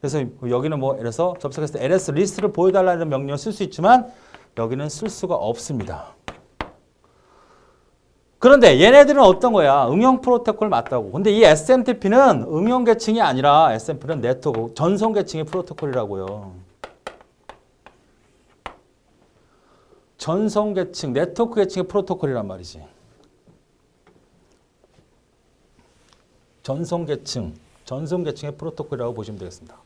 그래서 여기는 뭐 예를 들어서 접속했을 때 ls 리스트를 보여달라는 명령을 쓸 수 있지만 여기는 쓸 수가 없습니다. 그런데 얘네들은 어떤 거야? 응용 프로토콜 맞다고. 근데 이 SMTP는 응용 계층이 아니라 SMTP는 네트워크, 전송 계층의 프로토콜이라고요. 전송 계층, 네트워크 계층의 프로토콜이란 말이지. 전송 계층의 프로토콜이라고 보시면 되겠습니다.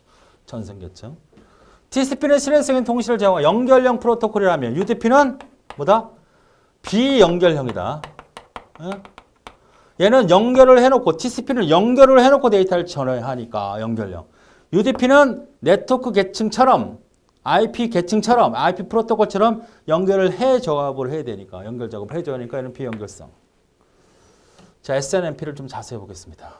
전송 계층. TCP는 실행성인 통신을 제공한 연결형 프로토콜이라면 UDP는 뭐다? 비연결형이다. 얘는 연결을 해놓고 TCP는 연결을 해놓고 데이터를 전환하니까 연결형. UDP는 네트워크 계층처럼 IP 계층처럼 IP 프로토콜처럼 연결을 해 작업을 해야 되니까 연결 작업을 해줘야 하니까 얘는 비연결성. 자, SNMP를 좀 자세히 보겠습니다.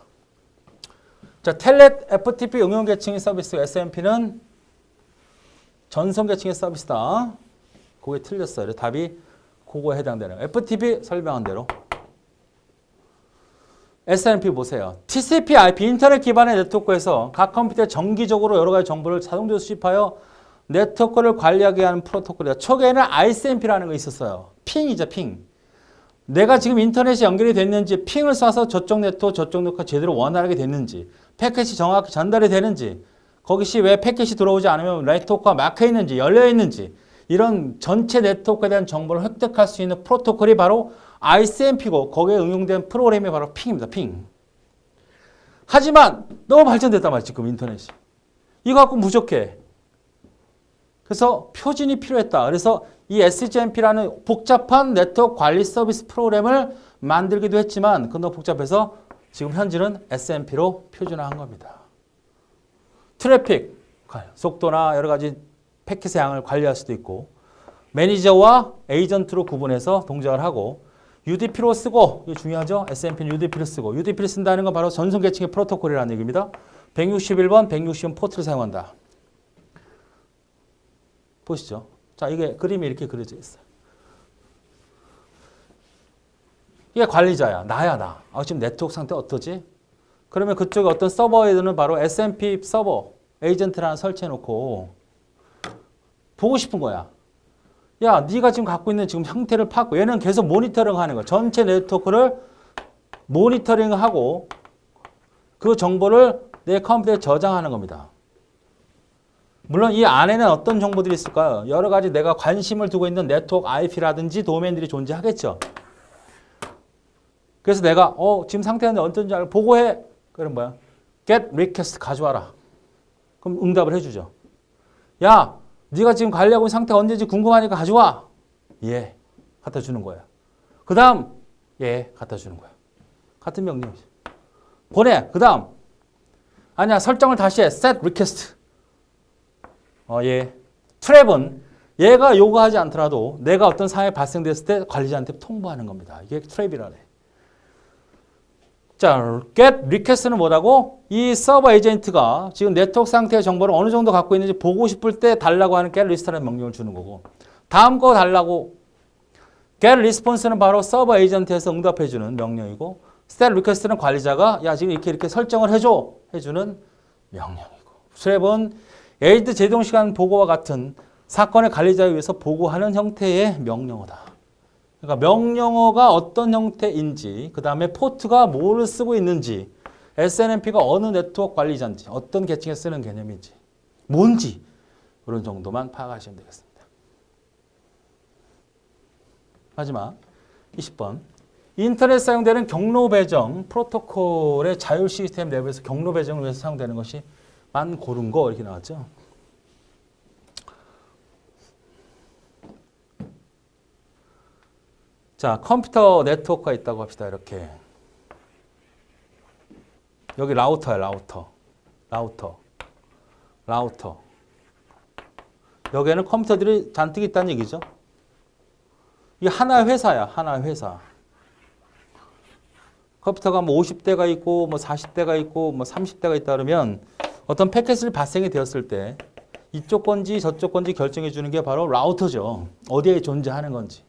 자, 텔넷 FTP 응용 계층의 서비스 SNMP는 전송 계층의 서비스다. 그게 틀렸어요. 답이 그거에 해당되는 FTP 설명한 대로. SNMP 보세요. TCP, IP 인터넷 기반의 네트워크에서 각 컴퓨터에 정기적으로 여러 가지 정보를 자동적으로 수집하여 네트워크를 관리하게 하는 프로토콜이다. 초기에는 ICMP라는 거 있었어요. 핑이죠, 핑. 내가 지금 인터넷이 연결이 됐는지, 핑을 쏴서 저쪽 네트워크 제대로 원활하게 됐는지, 패킷이 정확히 전달이 되는지, 거기시 왜 패킷이 들어오지 않으면 네트워크가 막혀 있는지, 열려 있는지, 이런 전체 네트워크에 대한 정보를 획득할 수 있는 프로토콜이 바로 ICMP고 거기에 응용된 프로그램이 바로 핑입니다. 핑. 하지만 너무 발전됐단 말이야, 지금 인터넷이. 이거 갖고 부족해. 그래서 표준이 필요했다. 그래서 이 SGMP라는 복잡한 네트워크 관리 서비스 프로그램을 만들기도 했지만 그건 너무 복잡해서 지금 현재는 SMP로 표준화한 겁니다. 트래픽, 속도나 여러 가지 패킷의 양을 관리할 수도 있고 매니저와 에이전트로 구분해서 동작을 하고 UDP로 쓰고, 이게 중요하죠? SMP는 UDP를 쓰고, UDP를 쓴다는 건 바로 전송 계층의 프로토콜이라는 얘기입니다. 161번, 160번 포트를 사용한다. 보시죠. 자, 이게 그림이 이렇게 그려져 있어요. 이게 관리자야. 나야, 나. 지금 네트워크 상태 어떠지? 그러면 그쪽에 어떤 서버에는 바로 SMP 서버, 에이전트를 하나 설치해놓고 보고 싶은 거야. 야, 네가 지금 갖고 있는 지금 형태를 파고 얘는 계속 모니터링 하는 거야. 전체 네트워크를 모니터링하고 그 정보를 내 컴퓨터에 저장하는 겁니다. 물론 이 안에는 어떤 정보들이 있을까요? 여러 가지 내가 관심을 두고 있는 네트워크 IP라든지 도메인들이 존재하겠죠. 그래서 내가 지금 상태는 어떤지 알고 보고해. 그럼 뭐야? get request 가져와라. 그럼 응답을 해주죠. 야, 네가 지금 관리하고 있는 상태가 언제인지 궁금하니까 가져와. 예, 갖다 주는 거야. 그 다음 예, 갖다 주는 거야. 같은 명령이지. 보내. 그 다음 아니야, 설정을 다시 해. set request. 예. 트랩은 얘가 요구하지 않더라도 내가 어떤 상황이 발생됐을 때 관리자한테 통보하는 겁니다. 이게 트랩이라네. 자, get request는 뭐라고? 이 서버 에이전트가 지금 네트워크 상태의 정보를 어느 정도 갖고 있는지 보고 싶을 때 달라고 하는 get list라는 명령을 주는 거고, 다음 거 달라고 get response는 바로 서버 에이전트에서 응답해주는 명령이고, set request는 관리자가 야, 지금 이렇게 설정을 해줘 해주는 명령이고, 트랩은 에이드 제동시간 보고와 같은 사건의 관리자에 의해서 보고하는 형태의 명령어다. 그러니까 명령어가 어떤 형태인지, 그 다음에 포트가 뭐를 쓰고 있는지, SNMP가 어느 네트워크 관리자인지, 어떤 계층에 쓰는 개념인지, 뭔지 그런 정도만 파악하시면 되겠습니다. 마지막 20번. 인터넷 사용되는 경로 배정 프로토콜의 자율 시스템 내부에서 경로 배정을 위해서 사용되는 것이 만 고른 거 이렇게 나왔죠. 자, 컴퓨터 네트워크가 있다고 합시다. 이렇게. 여기 라우터야, 라우터. 여기에는 컴퓨터들이 잔뜩 있다는 얘기죠. 이게 하나의 회사야, 하나의 회사. 컴퓨터가 뭐 50대가 있고, 뭐 40대가 있고, 뭐 30대가 있다 그러면 어떤 패킷이 발생이 되었을 때 이쪽 건지 저쪽 건지 결정해 주는 게 바로 라우터죠. 어디에 존재하는 건지.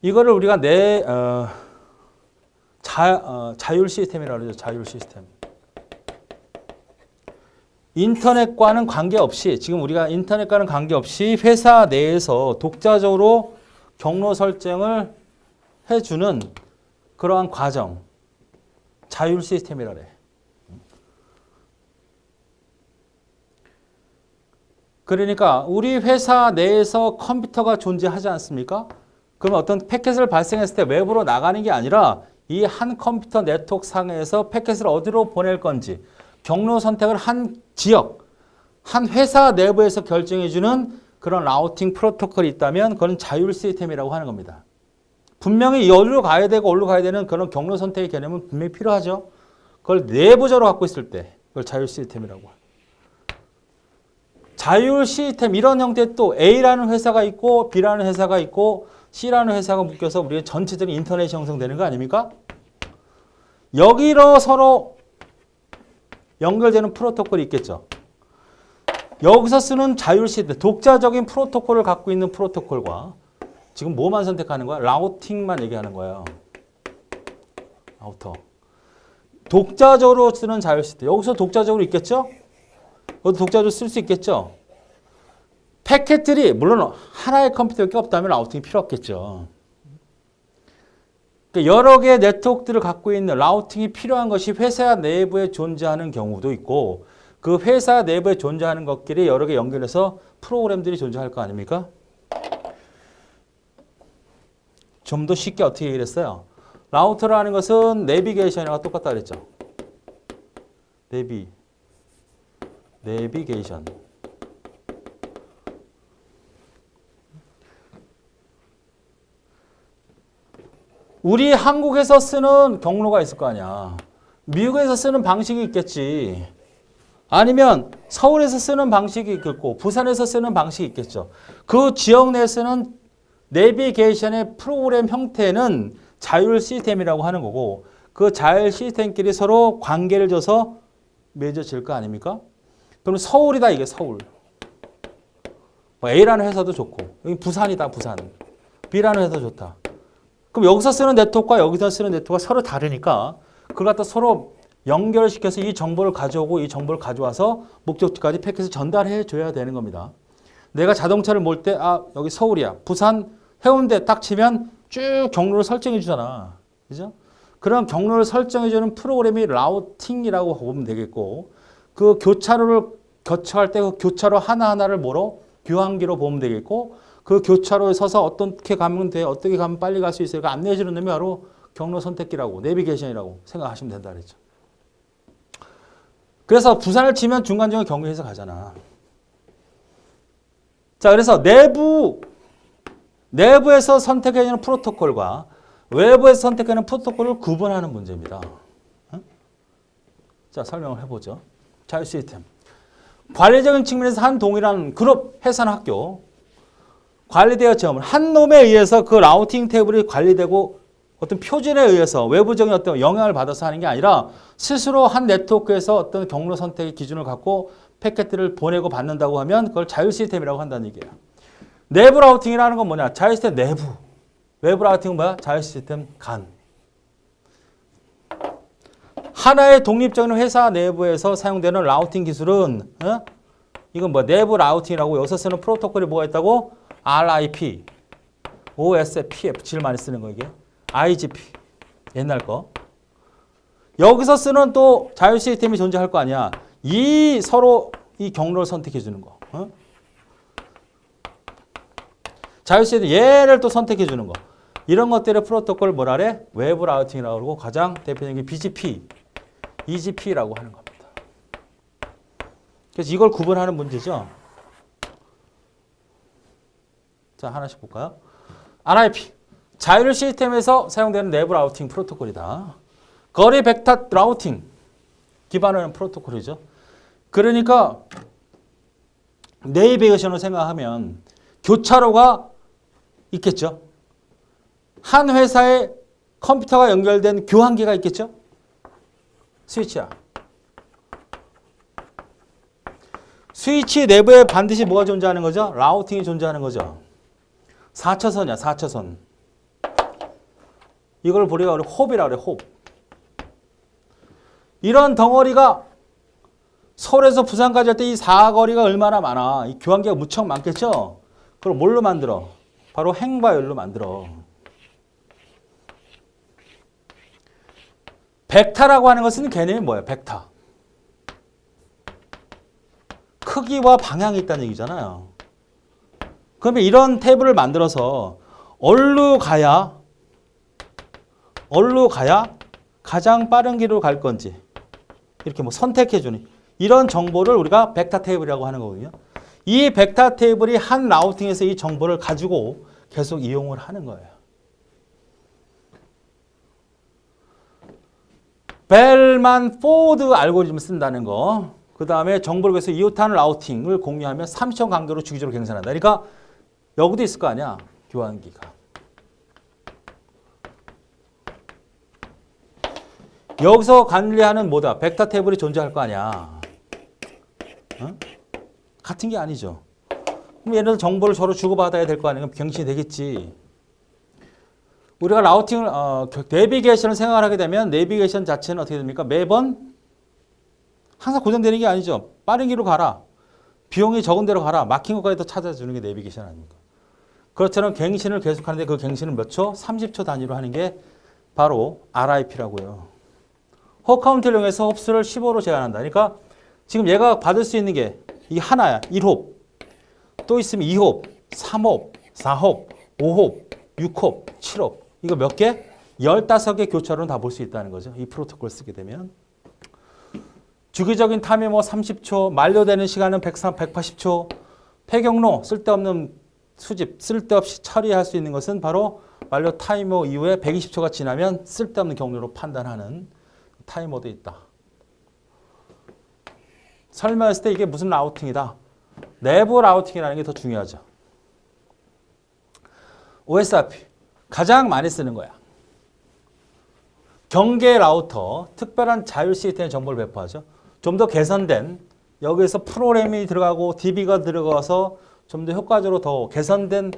이거를 우리가 자율 시스템이라고 그러죠. 자율 시스템. 인터넷과는 관계없이, 지금 우리가 인터넷과는 관계없이 회사 내에서 독자적으로 경로 설정을 해주는 그러한 과정. 자율 시스템이라 그래. 그러니까 우리 회사 내에서 컴퓨터가 존재하지 않습니까? 그러면 어떤 패킷을 발생했을 때 외부로 나가는 게 아니라 이 한 컴퓨터 네트워크 상에서 패킷을 어디로 보낼 건지, 경로 선택을 한 지역, 한 회사 내부에서 결정해주는 그런 라우팅 프로토콜이 있다면 그건 자율 시스템이라고 하는 겁니다. 분명히 여기로 가야 되고 어디로 가야 되는 그런 경로 선택의 개념은 분명히 필요하죠. 그걸 내부적으로 갖고 있을 때 그걸 자율 시스템이라고 해요. 자율 시스템 이런 형태의 또 A라는 회사가 있고 B라는 회사가 있고 C라는 회사가 묶여서 우리의 전체적인 인터넷이 형성되는 거 아닙니까? 여기로 서로 연결되는 프로토콜이 있겠죠. 여기서 쓰는 자율 시스템, 독자적인 프로토콜을 갖고 있는 프로토콜과 지금 뭐만 선택하는 거야? 라우팅만 얘기하는 거예요. 라우터. 독자적으로 쓰는 자율 시스템. 여기서 독자적으로 있겠죠? 여기도 독자적으로 쓸 수 있겠죠? 패킷들이 물론 하나의 컴퓨터밖에 없다면 라우팅이 필요 없겠죠. 그러니까 여러 개의 네트워크들을 갖고 있는 라우팅이 필요한 것이 회사 내부에 존재하는 경우도 있고 그 회사 내부에 존재하는 것끼리 여러 개 연결해서 프로그램들이 존재할 거 아닙니까? 좀 더 쉽게 어떻게 얘기를 했어요? 라우터라는 것은 내비게이션이랑 똑같다 그랬죠. 내비게이션. 우리 한국에서 쓰는 경로가 있을 거 아니야. 미국에서 쓰는 방식이 있겠지. 아니면 서울에서 쓰는 방식이 있겠고 부산에서 쓰는 방식이 있겠죠. 그 지역 내에 쓰는 내비게이션의 프로그램 형태는 자율 시스템이라고 하는 거고 그 자율 시스템끼리 서로 관계를 줘서 맺어질 거 아닙니까? 그럼 서울이다 이게 서울. 뭐 A라는 회사도 좋고 여기 부산이다 부산. B라는 회사도 좋다. 그럼 여기서 쓰는 네트워크와 여기서 쓰는 네트워크가 서로 다르니까 그걸 갖다 서로 연결시켜서 이 정보를 가져오고 이 정보를 가져와서 목적지까지 패킷을 전달해 줘야 되는 겁니다. 내가 자동차를 몰 때 아 여기 서울이야. 부산 해운대 딱 치면 쭉 경로를 설정해 주잖아. 그죠? 그런 경로를 설정해 주는 프로그램이 라우팅이라고 보면 되겠고 그 교차로를 거쳐갈 때 그 교차로 하나하나를 뭐로? 교환기로 보면 되겠고 그 교차로에 서서 어떻게 가면 돼? 어떻게 가면 빨리 갈 수 있어요? 안내해 주는 놈이 바로 경로 선택기라고 내비게이션이라고 생각하시면 된다 그랬죠. 그래서 부산을 치면 중간중간 경로에서 가잖아. 자, 그래서 내부에서 선택해주는 프로토콜과 외부에서 선택하는 프로토콜을 구분하는 문제입니다. 자, 설명을 해보죠. 자율 시스템. 관리적인 측면에서 한 동일한 그룹, 회사나 학교, 관리되어 지원을 한 놈에 의해서 그 라우팅 테이블이 관리되고 어떤 표준에 의해서 외부적인 어떤 영향을 받아서 하는 게 아니라 스스로 한 네트워크에서 어떤 경로 선택의 기준을 갖고 패킷들을 보내고 받는다고 하면 그걸 자율 시스템이라고 한다는 얘기예요. 내부 라우팅이라는 건 뭐냐? 자율 시스템 내부. 외부 라우팅은 뭐야? 자율 시스템 간. 하나의 독립적인 회사 내부에서 사용되는 라우팅 기술은 이건 뭐 내부 라우팅이라고 여기서 쓰는 프로토콜이 뭐가 있다고? RIP, OSPF 제일 많이 쓰는 거 이게. IGP 옛날 거. 여기서 쓰는 또 자율 시스템이 존재할 거 아니야. 이 서로 이 경로를 선택해 주는 거. 자율 시스템 얘를 또 선택해 주는 거. 이런 것들의 프로토콜을 뭐라 그래? 외부 라우팅이라고 그러고 가장 대표적인 게 BGP, EGP라고 하는 겁니다. 그래서 이걸 구분하는 문제죠. 자, 하나씩 볼까요? RIP. 자율 시스템에서 사용되는 내부 라우팅 프로토콜이다. 거리 벡터 라우팅 기반으로 하는 프로토콜이죠. 그러니까 내비게이션을 생각하면 교차로가 있겠죠. 한 회사에 컴퓨터가 연결된 교환기가 있겠죠. 스위치야. 스위치 내부에 반드시 뭐가 존재하는 거죠? 라우팅이 존재하는 거죠. 4차선이야, 4차선. 이걸 우리가 홉이라고 그래, 홉. 이런 덩어리가 서울에서 부산까지 할 때 이 사거리가 얼마나 많아. 이 교환기가 무척 많겠죠? 그걸 뭘로 만들어? 바로 행바열로 만들어. 벡터라고 하는 것은 개념이 뭐예요? 벡터. 크기와 방향이 있다는 얘기잖아요. 그러면 이런 탭을 만들어서 어디로 가야 가장 빠른 길로 갈 건지 이렇게 뭐 선택해주는 이런 정보를 우리가 벡터 테이블이라고 하는 거거든요. 이 벡터 테이블이 한 라우팅에서 이 정보를 가지고 계속 이용을 하는 거예요. 벨만 포드 알고리즘을 쓴다는 거. 그 다음에 정보를 위해서 이웃하는 라우팅을 공유하며 3천 간격으로 주기적으로 갱신한다. 그러니까 여기도 있을 거 아니야. 교환기가. 여기서 관리하는 뭐다? 벡터 테이블이 존재할 거 아니야. 어? 같은 게 아니죠. 그럼 예를 들어 정보를 서로 주고받아야 될 거 아니야. 그럼 갱신이 되겠지. 우리가 라우팅을 내비게이션을 생각을 하게 되면 내비게이션 자체는 어떻게 됩니까? 매번 항상 고정되는 게 아니죠. 빠른 길로 가라. 비용이 적은 데로 가라. 막힌 것까지 더 찾아주는 게 내비게이션 아닙니까? 그렇처럼 갱신을 계속하는데 그 갱신을 몇 초? 30초 단위로 하는 게 바로 RIP라고요. 홉카운트를 이용해서 홉수를 15로 제한한다. 그러니까 지금 얘가 받을 수 있는 게 이 하나야. 1홉. 또 있으면 2홉, 3홉, 4홉, 5홉, 6홉, 7홉. 이거 몇 개? 15개 교차로는 다 볼 수 있다는 거죠. 이 프로토콜 쓰게 되면. 주기적인 타이머 30초, 만료되는 시간은 180초, 폐경로, 쓸데없는 수집, 쓸데없이 처리할 수 있는 것은 바로 만료 타이머 이후에 120초가 지나면 쓸데없는 경로로 판단하는 타이머도 있다. 설명했을 때 이게 무슨 라우팅이다. 내부 라우팅이라는 게 더 중요하죠. OSRP 가장 많이 쓰는 거야. 경계 라우터, 특별한 자율 시스템의 정보를 배포하죠. 좀 더 개선된 여기에서 프로그램이 들어가고 DB가 들어가서 좀 더 효과적으로 더 개선된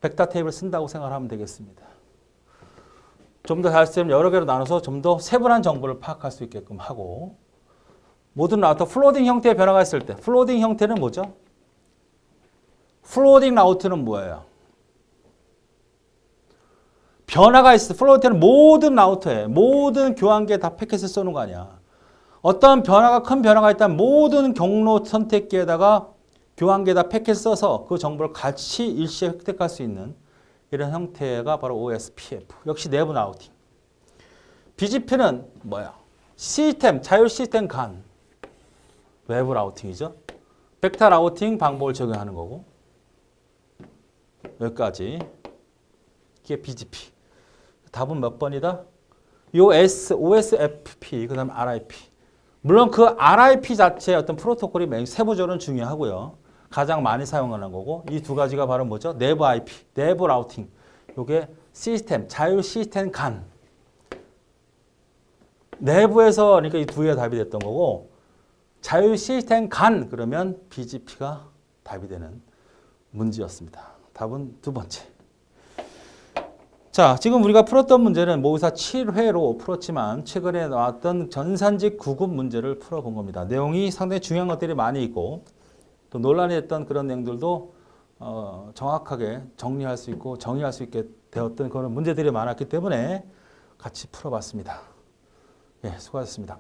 벡터 테이블을 쓴다고 생각하면 되겠습니다. 좀 더 자율 시스템을 여러 개로 나눠서 좀 더 세분한 정보를 파악할 수 있게끔 하고 모든 라우터 플로딩 형태의 변화가 있을 때 플로딩 형태는 뭐죠? 플로딩 라우트는 뭐예요? 변화가 있어. 플로딩은 모든 라우터에 모든 교환기에 다 패킷을 쏘는 거 아니야. 어떤 변화가 큰 변화가 있다면 모든 경로 선택기에다가 교환기에다 패킷 써서 그 정보를 같이 일시에 획득할 수 있는 이런 형태가 바로 OSPF. 역시 내부 라우팅. BGP는 뭐야? 시스템, 자율 시스템 간 외부 라우팅이죠. 벡터 라우팅 방법을 적용하는 거고 여기까지 이게 BGP. 답은 몇 번이다? 요 OSFP, 그 다음에 RIP. 물론 그 RIP 자체의 어떤 프로토콜이 세부적으로는 중요하고요. 가장 많이 사용하는 거고 이 두 가지가 바로 뭐죠? 내부 IP, 내부 라우팅. 요게 시스템, 자율 시스템 간. 내부에서 그러니까 이 두 개가 답이 됐던 거고 자율 시스템 간 그러면 BGP가 답이 되는 문제였습니다. 답은 두 번째. 자, 지금 우리가 풀었던 문제는 모의사 7회로 풀었지만 최근에 나왔던 전산직 9급 문제를 풀어본 겁니다. 내용이 상당히 중요한 것들이 많이 있고 또 논란이 됐던 그런 내용들도 정확하게 정리할 수 있고 정의할 수 있게 되었던 그런 문제들이 많았기 때문에 같이 풀어봤습니다. 예, 수고하셨습니다.